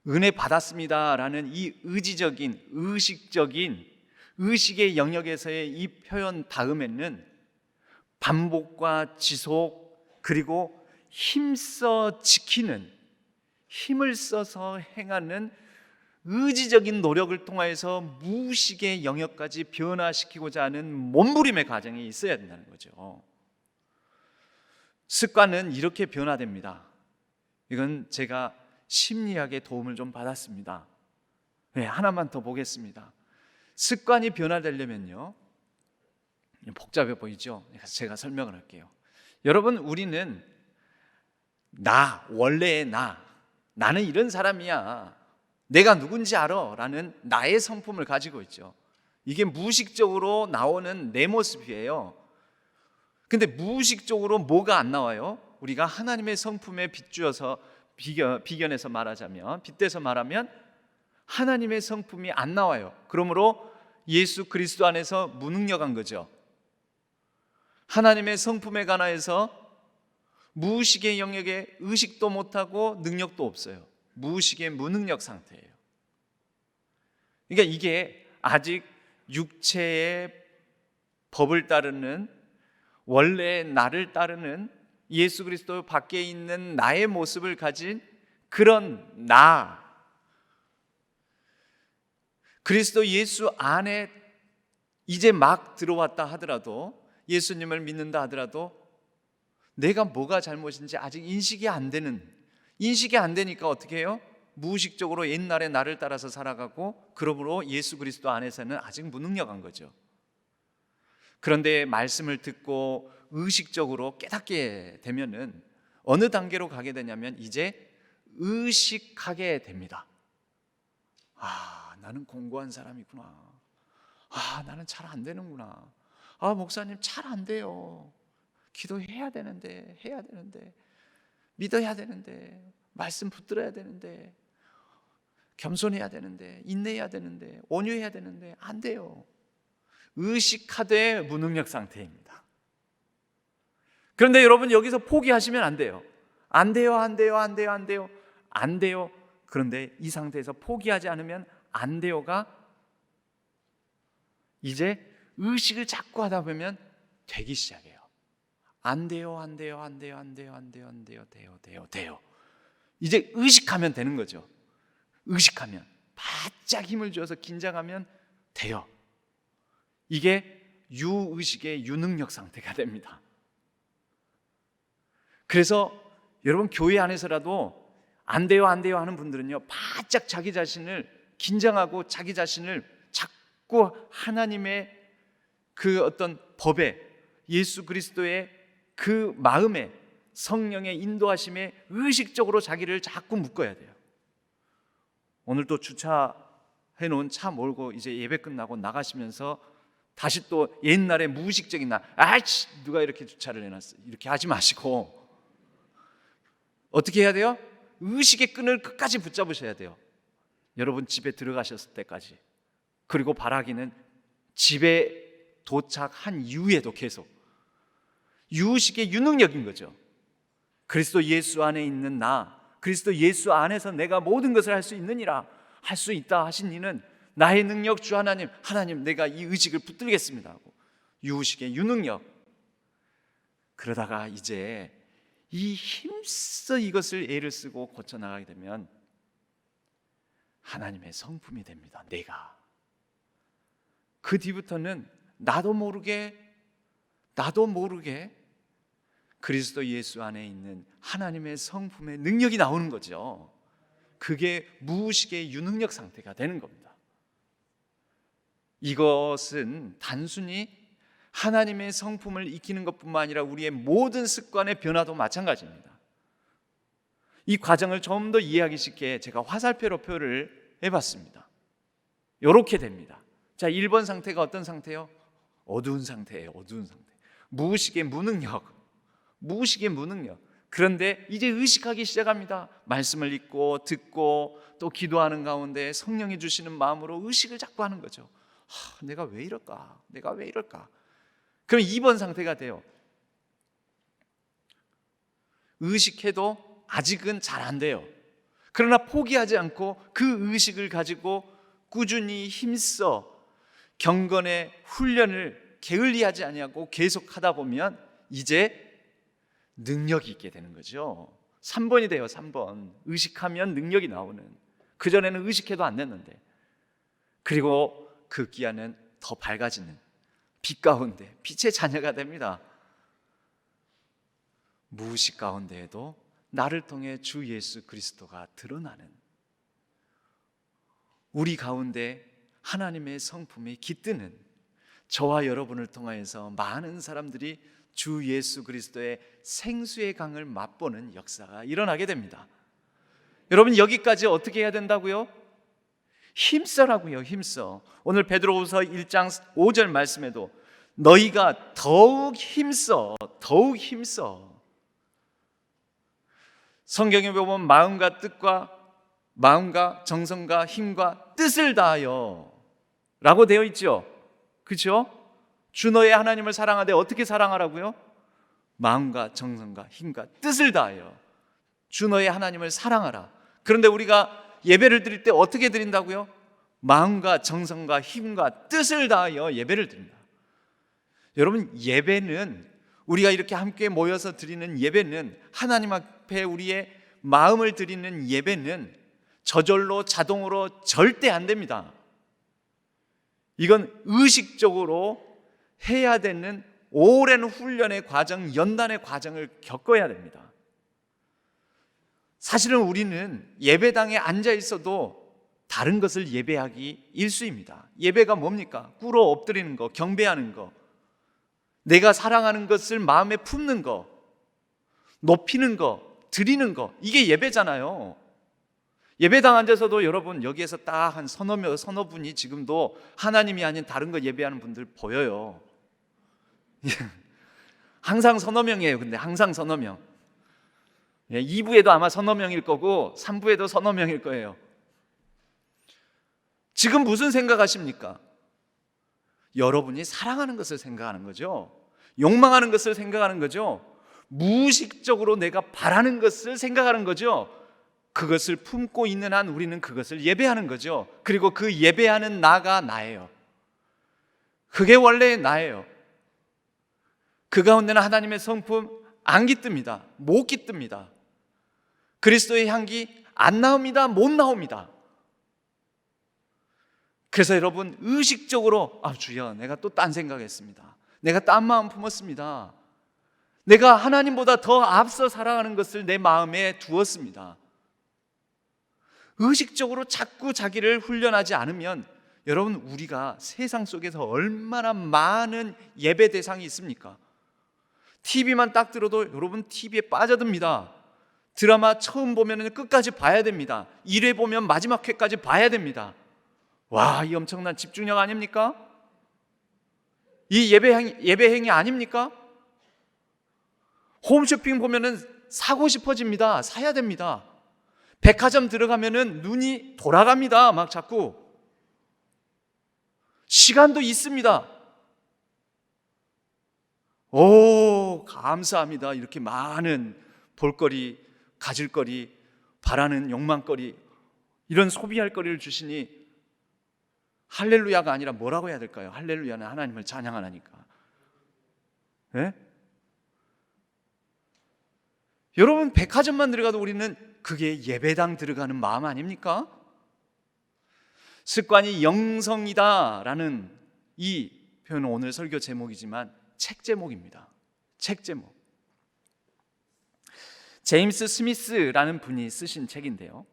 은혜 받았습니다라는 이 의지적인, 의식적인, 의식의 영역에서의 이 표현 다음에는 반복과 지속, 그리고 힘써 지키는, 힘을 써서 행하는 의지적인 노력을 통해서 무의식의 영역까지 변화시키고자 하는 몸부림의 과정이 있어야 된다는 거죠. 습관은 이렇게 변화됩니다. 이건 제가 심리학의 도움을 좀 받았습니다. 네, 하나만 더 보겠습니다. 습관이 변화되려면요, 복잡해 보이죠? 제가 설명을 할게요. 여러분, 우리는 원래의 나는 이런 사람이야, 내가 누군지 알아 라는 나의 성품을 가지고 있죠. 이게 무의식적으로 나오는 내 모습이에요. 근데 무의식적으로 뭐가 안 나와요? 우리가 하나님의 성품에 비추어서 비견해서 말하자면, 빗대서 말하면 하나님의 성품이 안 나와요. 그러므로 예수 그리스도 안에서 무능력한 거죠. 하나님의 성품에 관하여서 무의식의 영역에 의식도 못하고 능력도 없어요. 무의식의 무능력 상태예요. 그러니까 이게 아직 육체의 법을 따르는, 원래 나를 따르는 예수 그리스도 밖에 있는 나의 모습을 가진 그런 그리스도 예수 안에 이제 막 들어왔다 하더라도, 예수님을 믿는다 하더라도 내가 뭐가 잘못인지 아직 인식이 안 되니까 어떻게 해요? 무의식적으로 옛날의 나를 따라서 살아가고, 그러므로 예수 그리스도 안에서는 아직 무능력한 거죠. 그런데 말씀을 듣고 의식적으로 깨닫게 되면은 어느 단계로 가게 되냐면 이제 의식하게 됩니다. 아, 나는 공고한 사람이구나. 아, 나는 잘 안 되는구나. 아, 목사님 잘 안 돼요. 기도해야 되는데, 해야 되는데, 믿어야 되는데, 말씀 붙들어야 되는데, 겸손해야 되는데, 인내해야 되는데, 온유해야 되는데 안 돼요. 의식하되 무능력 상태입니다. 그런데 여러분, 여기서 포기하시면 안 돼요. 안 돼요, 안 돼요, 안 돼요, 안 돼요, 안 돼요. 그런데 이 상태에서 포기하지 않으면 안 돼요가 이제 의식을 자꾸 하다 보면 되기 시작해요. 안 돼요, 안 돼요, 안 돼요, 안 돼요, 안 돼요, 안 돼요, 돼요. 이제 의식하면 되는 거죠. 의식하면, 바짝 힘을 줘서 긴장하면 돼요. 이게 유의식의 유능력 상태가 됩니다. 그래서 여러분, 교회 안에서라도 안 돼요, 안 돼요 하는 분들은요, 바짝 자기 자신을 긴장하고 자기 자신을 자꾸 하나님의 그 어떤 법에, 예수 그리스도의 그 마음에, 성령의 인도하심에 의식적으로 자기를 자꾸 묶어야 돼요. 오늘 또 주차해 놓은 차 몰고 이제 예배 끝나고 나가시면서 다시 또 옛날에 무의식적인 아이씨 누가 이렇게 주차를 해놨어, 이렇게 하지 마시고 어떻게 해야 돼요? 의식의 끈을 끝까지 붙잡으셔야 돼요. 여러분 집에 들어가셨을 때까지. 그리고 바라기는 집에 도착한 이후에도 계속 유의식의 유능력인 거죠. 그리스도 예수 안에 있는 나, 그리스도 예수 안에서 내가 모든 것을 할 수 있느니라, 할 수 있다 하신 이는 나의 능력 주 하나님, 하나님 내가 이 의식을 붙들겠습니다 하고 유의식의 유능력. 그러다가 이제 이 힘써 이것을 애를 쓰고 고쳐나가게 되면 하나님의 성품이 됩니다. 내가. 그 뒤부터는 나도 모르게 그리스도 예수 안에 있는 하나님의 성품의 능력이 나오는 거죠. 그게 무의식의 유능력 상태가 되는 겁니다. 이것은 단순히 하나님의 성품을 익히는 것뿐만 아니라 우리의 모든 습관의 변화도 마찬가지입니다. 이 과정을 좀 더 이해하기 쉽게 제가 화살표로 표를 해봤습니다. 이렇게 됩니다. 자, 1번 상태가 어떤 상태요? 어두운 상태예요. 어두운 상태. 무의식의 무능력. 그런데 이제 의식하기 시작합니다. 말씀을 읽고 듣고 또 기도하는 가운데 성령이 주시는 마음으로 의식을 자꾸 하는 거죠. 내가 왜 이럴까? 그럼 2번 상태가 돼요. 의식해도 아직은 잘 안 돼요. 그러나 포기하지 않고 그 의식을 가지고 꾸준히 힘써 경건의 훈련을 게을리하지 아니하고 계속 하다 보면 이제 능력이 있게 되는 거죠. 3번이 돼요. 3번. 의식하면 능력이 나오는. 그전에는 의식해도 안 됐는데, 그리고 그 기한은 더 밝아지는 빛 가운데 빛의 자녀가 됩니다. 무의식 가운데에도 나를 통해 주 예수 그리스도가 드러나는, 우리 가운데 하나님의 성품이 깃드는, 저와 여러분을 통하여서 많은 사람들이 주 예수 그리스도의 생수의 강을 맛보는 역사가 일어나게 됩니다. 여러분, 여기까지 어떻게 해야 된다고요? 힘써라고요. 힘써. 오늘 베드로후서 1장 5절 말씀에도 너희가 더욱 힘써. 성경에 보면 마음과 뜻과 마음과 정성과 힘과 뜻을 다하여 라고 되어 있죠. 그렇죠? 주 너의 하나님을 사랑하되 어떻게 사랑하라고요? 마음과 정성과 힘과 뜻을 다하여 주 너의 하나님을 사랑하라. 그런데 우리가 예배를 드릴 때 어떻게 드린다고요? 마음과 정성과 힘과 뜻을 다하여 예배를 드린다. 여러분, 예배는, 우리가 이렇게 함께 모여서 드리는 예배는, 하나님 앞에 우리의 마음을 드리는 예배는 저절로 자동으로 절대 안 됩니다. 이건 의식적으로 해야 되는 오랜 훈련의 과정, 연단의 과정을 겪어야 됩니다. 사실은 우리는 예배당에 앉아 있어도 다른 것을 예배하기 일쑤입니다. 예배가 뭡니까? 꿇어 엎드리는 거, 경배하는 거, 내가 사랑하는 것을 마음에 품는 거, 높이는 거, 드리는 거, 이게 예배잖아요. 예배당 앉아서도 여러분 여기에서 딱 한 서너 분이 지금도 하나님이 아닌 다른 거 예배하는 분들 보여요. 항상 서너 명이에요. 근데 항상 서너 명. 2부에도 아마 서너 명일 거고 3부에도 서너 명일 거예요. 지금 무슨 생각하십니까? 여러분이 사랑하는 것을 생각하는 거죠. 욕망하는 것을 생각하는 거죠. 무의식적으로 내가 바라는 것을 생각하는 거죠. 그것을 품고 있는 한 우리는 그것을 예배하는 거죠. 그리고 그 예배하는 나가 나예요. 그게 원래 나예요. 그 가운데는 하나님의 성품 안 깃듭니다. 못 깃듭니다. 그리스도의 향기 안 나옵니다. 못 나옵니다. 그래서 여러분 의식적으로 주여 내가 또 딴 생각했습니다. 내가 딴 마음 품었습니다. 내가 하나님보다 더 앞서 살아가는 것을 내 마음에 두었습니다. 의식적으로 자꾸 자기를 훈련하지 않으면 여러분 우리가 세상 속에서 얼마나 많은 예배 대상이 있습니까? TV만 딱 들어도 여러분 TV에 빠져듭니다. 드라마 처음 보면 끝까지 봐야 됩니다. 1회 보면 마지막 회까지 봐야 됩니다. 와, 이 엄청난 집중력 아닙니까? 이 예배행위 아닙니까? 홈쇼핑 보면은 사고 싶어집니다. 사야 됩니다. 백화점 들어가면은 눈이 돌아갑니다. 막 자꾸. 시간도 있습니다. 오, 감사합니다. 이렇게 많은 볼거리, 가질거리, 바라는 욕망거리, 이런 소비할 거리를 주시니 할렐루야가 아니라 뭐라고 해야 될까요? 할렐루야는 하나님을 찬양하니까. 네? 여러분 백화점만 들어가도 우리는 그게 예배당 들어가는 마음 아닙니까? 습관이 영성이다라는 이 표현은 오늘 설교 제목이지만 책 제목입니다. 책 제목. 제임스 스미스라는 분이 쓰신 책인데요,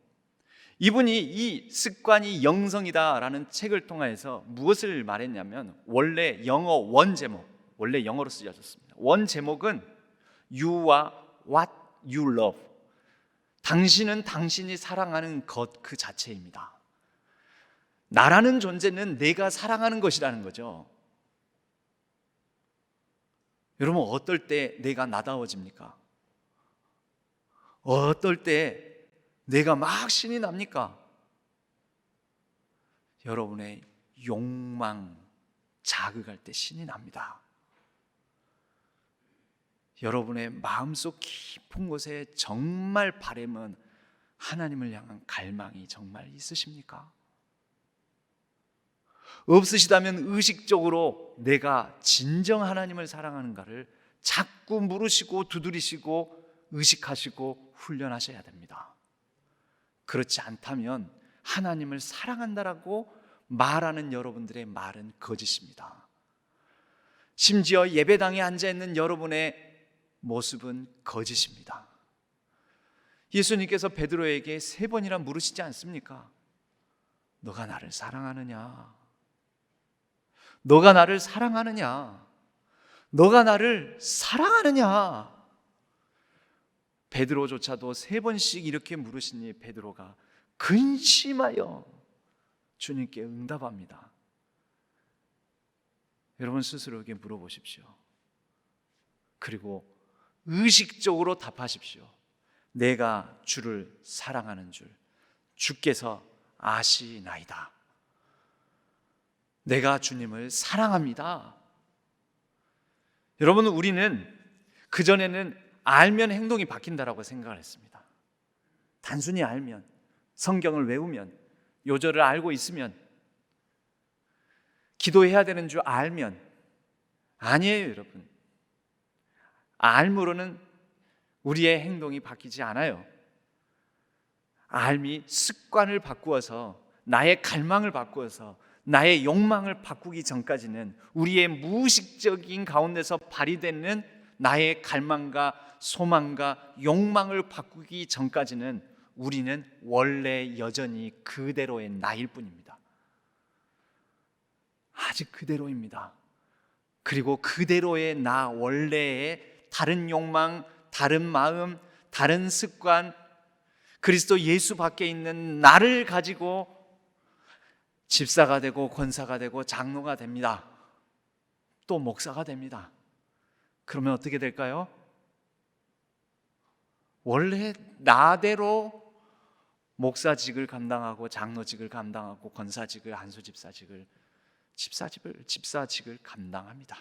이분이 이 습관이 영성이다라는 책을 통해서 무엇을 말했냐면, 원래 영어 원 제목, 원래 영어로 쓰여졌습니다. 원 제목은 You와 What You Love, 당신은 당신이 사랑하는 것 그 자체입니다. 나라는 존재는 내가 사랑하는 것이라는 거죠. 여러분 어떨 때 내가 나다워집니까? 어떨 때 내가 막 신이 납니까? 여러분의 욕망 자극할 때 신이 납니다. 여러분의 마음속 깊은 곳에 정말 바람은 하나님을 향한 갈망이 정말 있으십니까? 없으시다면 의식적으로 내가 진정 하나님을 사랑하는가를 자꾸 물으시고 두드리시고 의식하시고 훈련하셔야 됩니다. 그렇지 않다면 하나님을 사랑한다라고 말하는 여러분들의 말은 거짓입니다. 심지어 예배당에 앉아있는 여러분의 모습은 거짓입니다. 예수님께서 베드로에게 3번이나 물으시지 않습니까? 너가 나를 사랑하느냐? 너가 나를 사랑하느냐? 너가 나를 사랑하느냐? 베드로조차도 3번씩 이렇게 물으시니 베드로가 근심하여 주님께 응답합니다. 여러분 스스로에게 물어보십시오. 그리고 의식적으로 답하십시오. 내가 주를 사랑하는 줄 주께서 아시나이다. 내가 주님을 사랑합니다. 여러분 우리는 그전에는 알면 행동이 바뀐다라고 생각을 했습니다. 단순히 알면, 성경을 외우면, 요절을 알고 있으면, 기도해야 되는 줄 알면, 아니에요 여러분. 알므로는 우리의 행동이 바뀌지 않아요. 알미 습관을 바꾸어서, 나의 갈망을 바꾸어서, 나의 욕망을 바꾸기 전까지는, 우리의 무의식적인 가운데서 발휘되는 나의 갈망과 소망과 욕망을 바꾸기 전까지는 우리는 원래 여전히 그대로의 나일 뿐입니다. 아직 그대로입니다. 그리고 그대로의 나 원래의 다른 욕망, 다른 마음, 다른 습관, 그리스도 예수 밖에 있는 나를 가지고 집사가 되고 권사가 되고 장로가 됩니다. 또 목사가 됩니다. 그러면 어떻게 될까요? 원래 나대로 목사직을 감당하고 장로직을 감당하고 권사직을, 한수집사직을, 집사직을 감당합니다.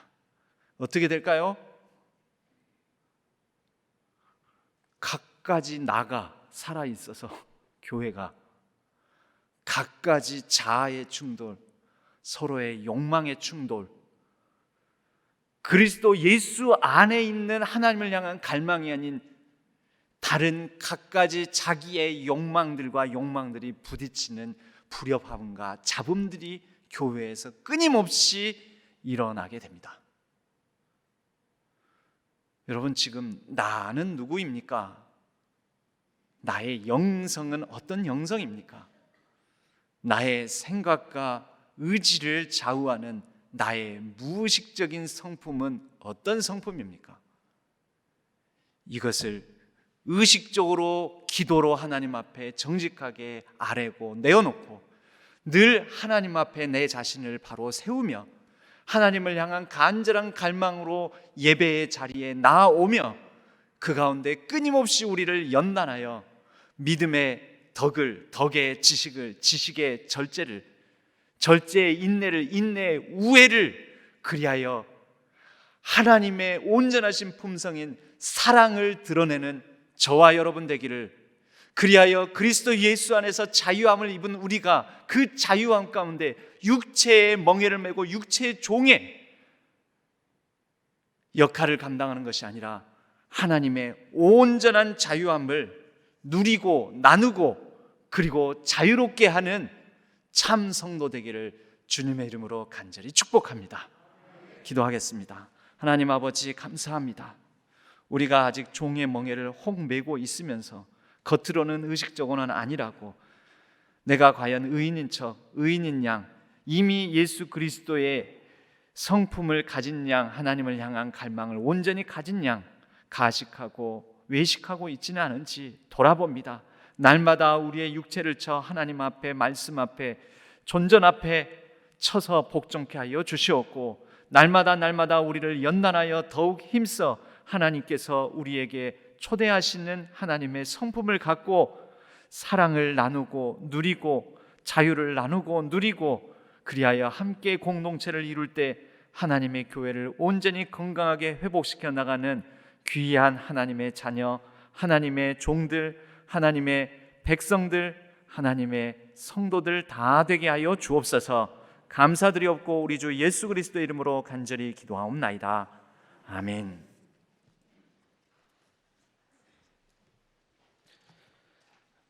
어떻게 될까요? 각가지 나가 살아 있어서 교회가 각가지 자아의 충돌, 서로의 욕망의 충돌, 그리스도 예수 안에 있는 하나님을 향한 갈망이 아닌 다른 각가지 자기의 욕망들이 부딪히는 불협화음과 잡음들이 교회에서 끊임없이 일어나게 됩니다. 여러분, 지금 나는 누구입니까? 나의 영성은 어떤 영성입니까? 나의 생각과 의지를 좌우하는 나의 무의식적인 성품은 어떤 성품입니까? 이것을 의식적으로 기도로 하나님 앞에 정직하게 아뢰고 내어놓고 늘 하나님 앞에 내 자신을 바로 세우며 하나님을 향한 간절한 갈망으로 예배의 자리에 나아오며 그 가운데 끊임없이 우리를 연단하여 믿음의 덕의 지식을, 지식의 절제를, 절제의 인내를, 인내의 우애를, 그리하여 하나님의 온전하신 품성인 사랑을 드러내는 저와 여러분 되기를, 그리하여 그리스도 예수 안에서 자유함을 입은 우리가 그 자유함 가운데 육체의 멍에를 메고 육체의 종의 역할을 감당하는 것이 아니라 하나님의 온전한 자유함을 누리고 나누고 그리고 자유롭게 하는 참 성도 되기를 주님의 이름으로 간절히 축복합니다. 기도하겠습니다. 하나님 아버지, 감사합니다. 우리가 아직 종의 멍에를 혹 메고 있으면서 겉으로는 의식적으로는 아니라고, 내가 과연 의인인 척, 의인인 양, 이미 예수 그리스도의 성품을 가진 양, 하나님을 향한 갈망을 온전히 가진 양, 가식하고 외식하고 있지는 않은지 돌아봅니다. 날마다 우리의 육체를 쳐 하나님 앞에, 말씀 앞에, 존전 앞에 쳐서 복종케 하여 주시옵고, 날마다 우리를 연단하여 더욱 힘써 하나님께서 우리에게 초대하시는 하나님의 성품을 갖고 사랑을 나누고 누리고 자유를 나누고 누리고, 그리하여 함께 공동체를 이룰 때 하나님의 교회를 온전히 건강하게 회복시켜 나가는 귀한 하나님의 자녀, 하나님의 종들, 하나님의 백성들, 하나님의 성도들 다 되게 하여 주옵소서. 감사드리옵고 우리 주 예수 그리스도의 이름으로 간절히 기도하옵나이다. 아멘.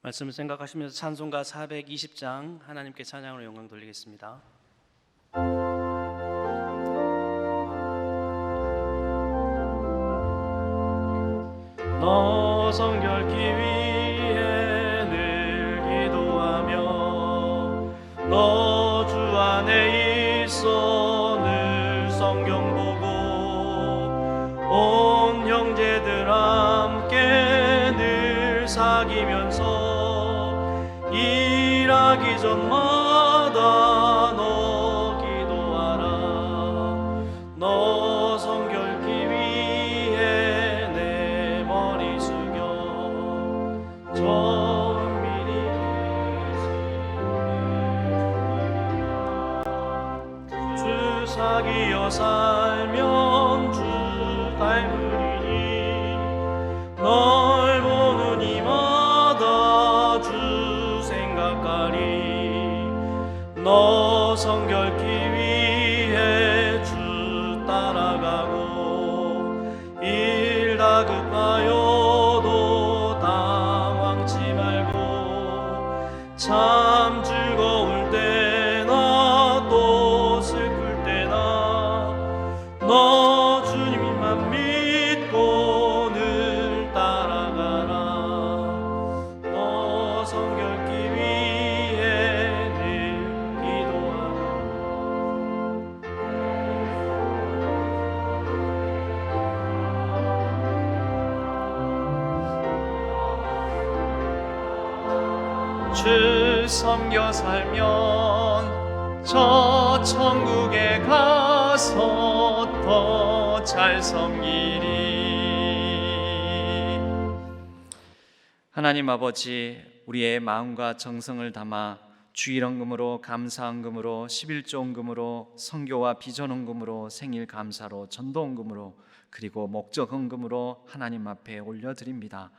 말씀을 생각하시면서 찬송가 420장 하나님께 찬양으로 영광 돌리겠습니다. 너 성결케 위해 늘 기도하며 너 주 안에 있어 늘 성경 보고 온 형제들 함께 늘 사귀면서 일하기 전마다 너 기도하라. 너 성결케 위해 내 머리 숙여 정밀히 주 사귀어 살면 주 닮으리니 널 보는 이마다 주 생각하리. 너 성결케 위해 주 따라가고 일 다급하여도 당황치 말고 참 즐거울 때나 또 슬플 때나 너 주님만 믿고 늘 따라가라. 너 성결케 위해 늘 기도하라. 주를 섬겨 살면 저 천국에 가서 더 잘 섬기리. 하나님 아버지, 우리의 마음과 정성을 담아 주일헌금으로, 감사헌금으로, 11조헌금으로, 선교와 비전헌금으로, 생일 감사로, 전도헌금으로, 그리고 목적헌금으로 하나님 앞에 올려드립니다.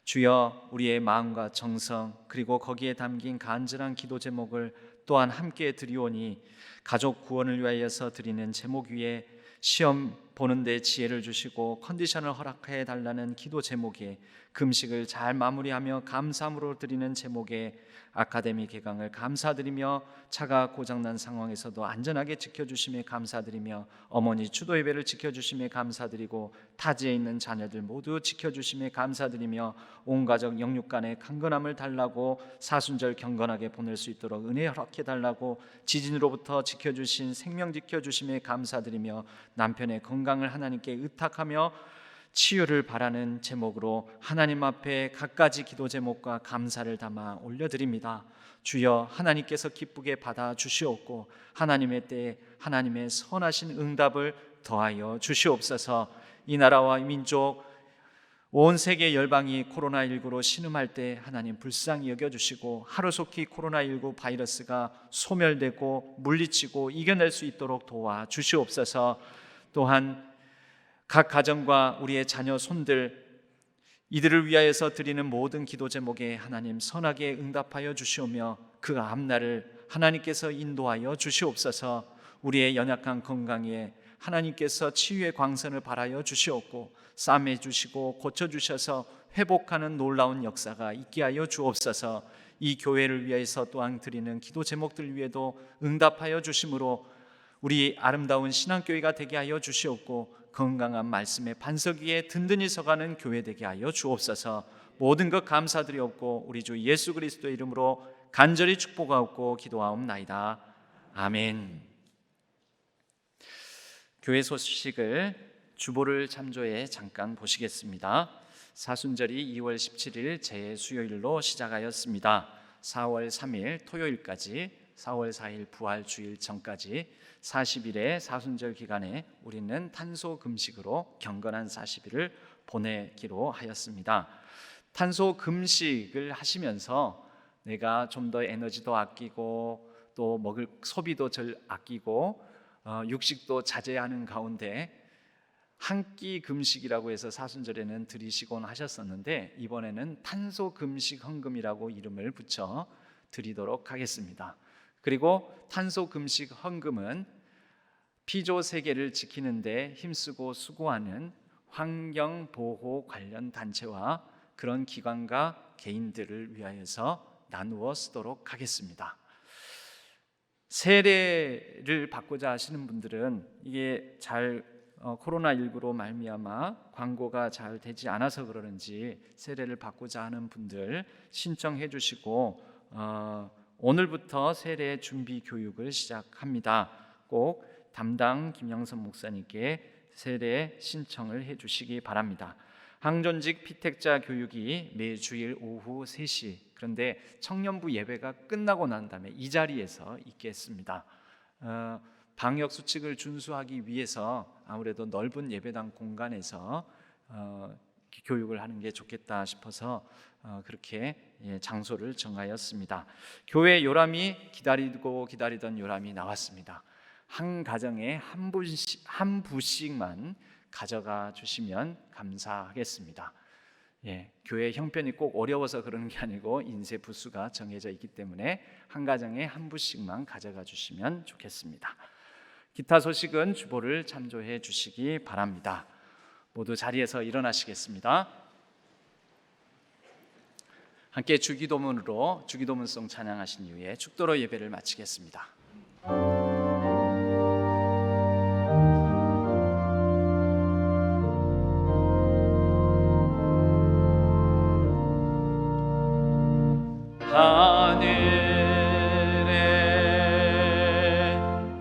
주여, 우리의 마음과 정성 그리고 거기에 담긴 간절한 기도 제목을 또한 함께 드리오니 가족 구원을 위하여서 드리는 제목 위에 시험 보는데 지혜를 주시고 컨디션을 허락해 달라는 기도 제목에 금식을 잘 마무리하며 감사함으로 드리는 제목에 아카데미 개강을 감사드리며 차가 고장난 상황에서도 안전하게 지켜주심에 감사드리며 어머니 추도 예배를 지켜주심에 감사드리고 타지에 있는 자녀들 모두 지켜주심에 감사드리며 온 가족 영육 간의 강건함을 달라고 사순절 경건하게 보낼 수 있도록 은혜 허락해 달라고 지진으로부터 지켜주신 생명 지켜주심에 감사드리며 남편의 건강을 하나님께 의탁하며 치유를 바라는 제목으로 하나님 앞에 갖가지 기도 제목과 감사를 담아 올려드립니다. 주여, 하나님께서 기쁘게 받아 주시옵고 하나님의 때에 하나님의 선하신 응답을 더하여 주시옵소서. 이 나라와 민족 온 세계 열방이 코로나19로 신음할 때 하나님 불쌍히 여겨주시고 하루속히 코로나19 바이러스가 소멸되고 물리치고 이겨낼 수 있도록 도와 주시옵소서. 또한 각 가정과 우리의 자녀 손들 이들을 위하여서 드리는 모든 기도 제목에 하나님 선하게 응답하여 주시오며 그 앞날을 하나님께서 인도하여 주시옵소서. 우리의 연약한 건강에 하나님께서 치유의 광선을 발하여 주시옵고 싸매 주시고 고쳐주셔서 회복하는 놀라운 역사가 있게 하여 주옵소서. 이 교회를 위해서 또한 드리는 기도 제목들 위에도 응답하여 주심으로 우리 아름다운 신앙교회가 되게 하여 주시옵고 건강한 말씀의 반석 위에 든든히 서가는 교회 되게 하여 주옵소서. 모든 것 감사드리옵고 우리 주 예수 그리스도의 이름으로 간절히 축복하옵고 기도하옵나이다. 아멘. 교회 소식을 주보를 참조해 잠깐 보시겠습니다. 사순절이 2월 17일 재수요일로 시작하였습니다. 4월 3일 토요일까지 4월 4일 부활주일 전까지 40일의 사순절 기간에 우리는 탄소 금식으로 경건한 40일을 보내기로 하였습니다. 탄소 금식을 하시면서 내가 좀 더 에너지도 아끼고 또 먹을 소비도 절 아끼고 육식도 자제하는 가운데 한 끼 금식이라고 해서 사순절에는 드리시곤 하셨었는데 이번에는 탄소 금식 헌금이라고 이름을 붙여 드리도록 하겠습니다. 그리고 탄소 금식 헌금은 피조 세계를 지키는데 힘쓰고 수고하는 환경 보호 관련 단체와 그런 기관과 개인들을 위하여서 나누어 쓰도록 하겠습니다. 세례를 받고자 하시는 분들은 이게 잘 코로나19로 말미암아 광고가 잘 되지 않아서 그러는지 세례를 받고자 하는 분들 신청해 주시고 오늘부터 세례 준비 교육을 시작합니다. 꼭 담당 김영선 목사님께 세례 신청을 해 주시기 바랍니다. 항존직 피택자 교육이 매주일 오후 3시 그런데 청년부 예배가 끝나고 난 다음에 이 자리에서 있겠습니다. 방역 수칙을 준수하기 위해서 아무래도 넓은 예배당 공간에서 교육을 하는 게 좋겠다 싶어서 그렇게 장소를 정하였습니다. 교회 요람이 기다리던 요람이 나왔습니다. 한 가정에 한 부씩만 가져가 주시면 감사하겠습니다. 교회 형편이 꼭 어려워서 그러는 게 아니고 인쇄 부수가 정해져 있기 때문에 한 가정에 한 부씩만 가져가 주시면 좋겠습니다. 기타 소식은 주보를 참조해 주시기 바랍니다. 모두 자리에서 일어나시겠습니다. 함께 주기도문으로 주기도문송 찬양하신 이후에 축도로 예배를 마치겠습니다. 하늘에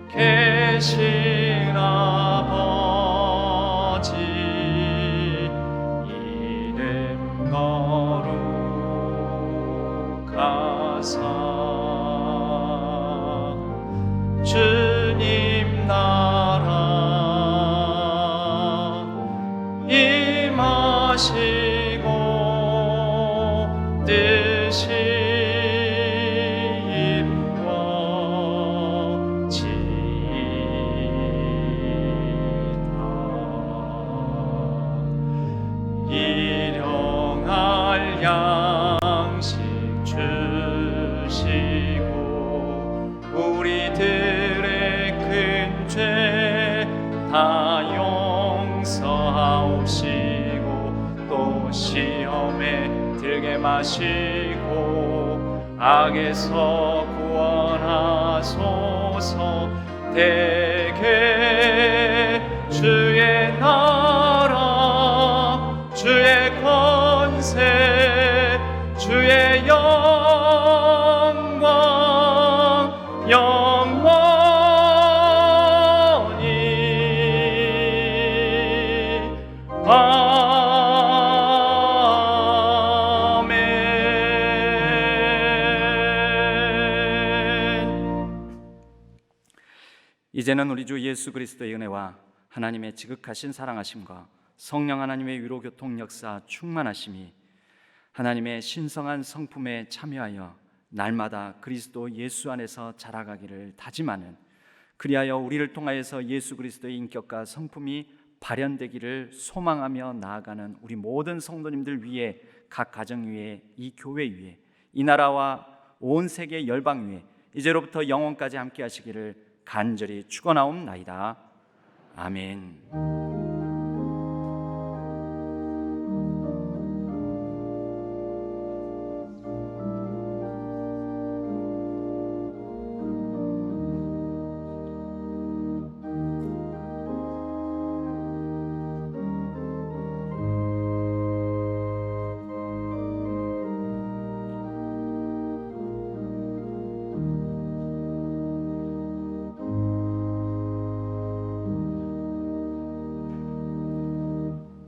계신 아버지 이름 거룩하사 다 용서하옵시고 또 시험에 들게 마시고 악에서 구원하소서. 대개 주의 나라 주의 권세 주의 영광 영원히 아멘. 이제는 우리 주 예수 그리스도의 은혜와 하나님의 지극하신 사랑하심과 성령 하나님의 위로 교통 역사 충만하심이 하나님의 신성한 성품에 참여하여 날마다 그리스도 예수 안에서 자라가기를 다짐하는, 그리하여 우리를 통하여서 예수 그리스도의 인격과 성품이 발현되기를 소망하며 나아가는 우리 모든 성도님들 위에, 각 가정 위에, 이 교회 위에, 이 나라와 온 세계 열방 위에 이제로부터 영원까지 함께 하시기를 간절히 축원하옵나이다. 아멘.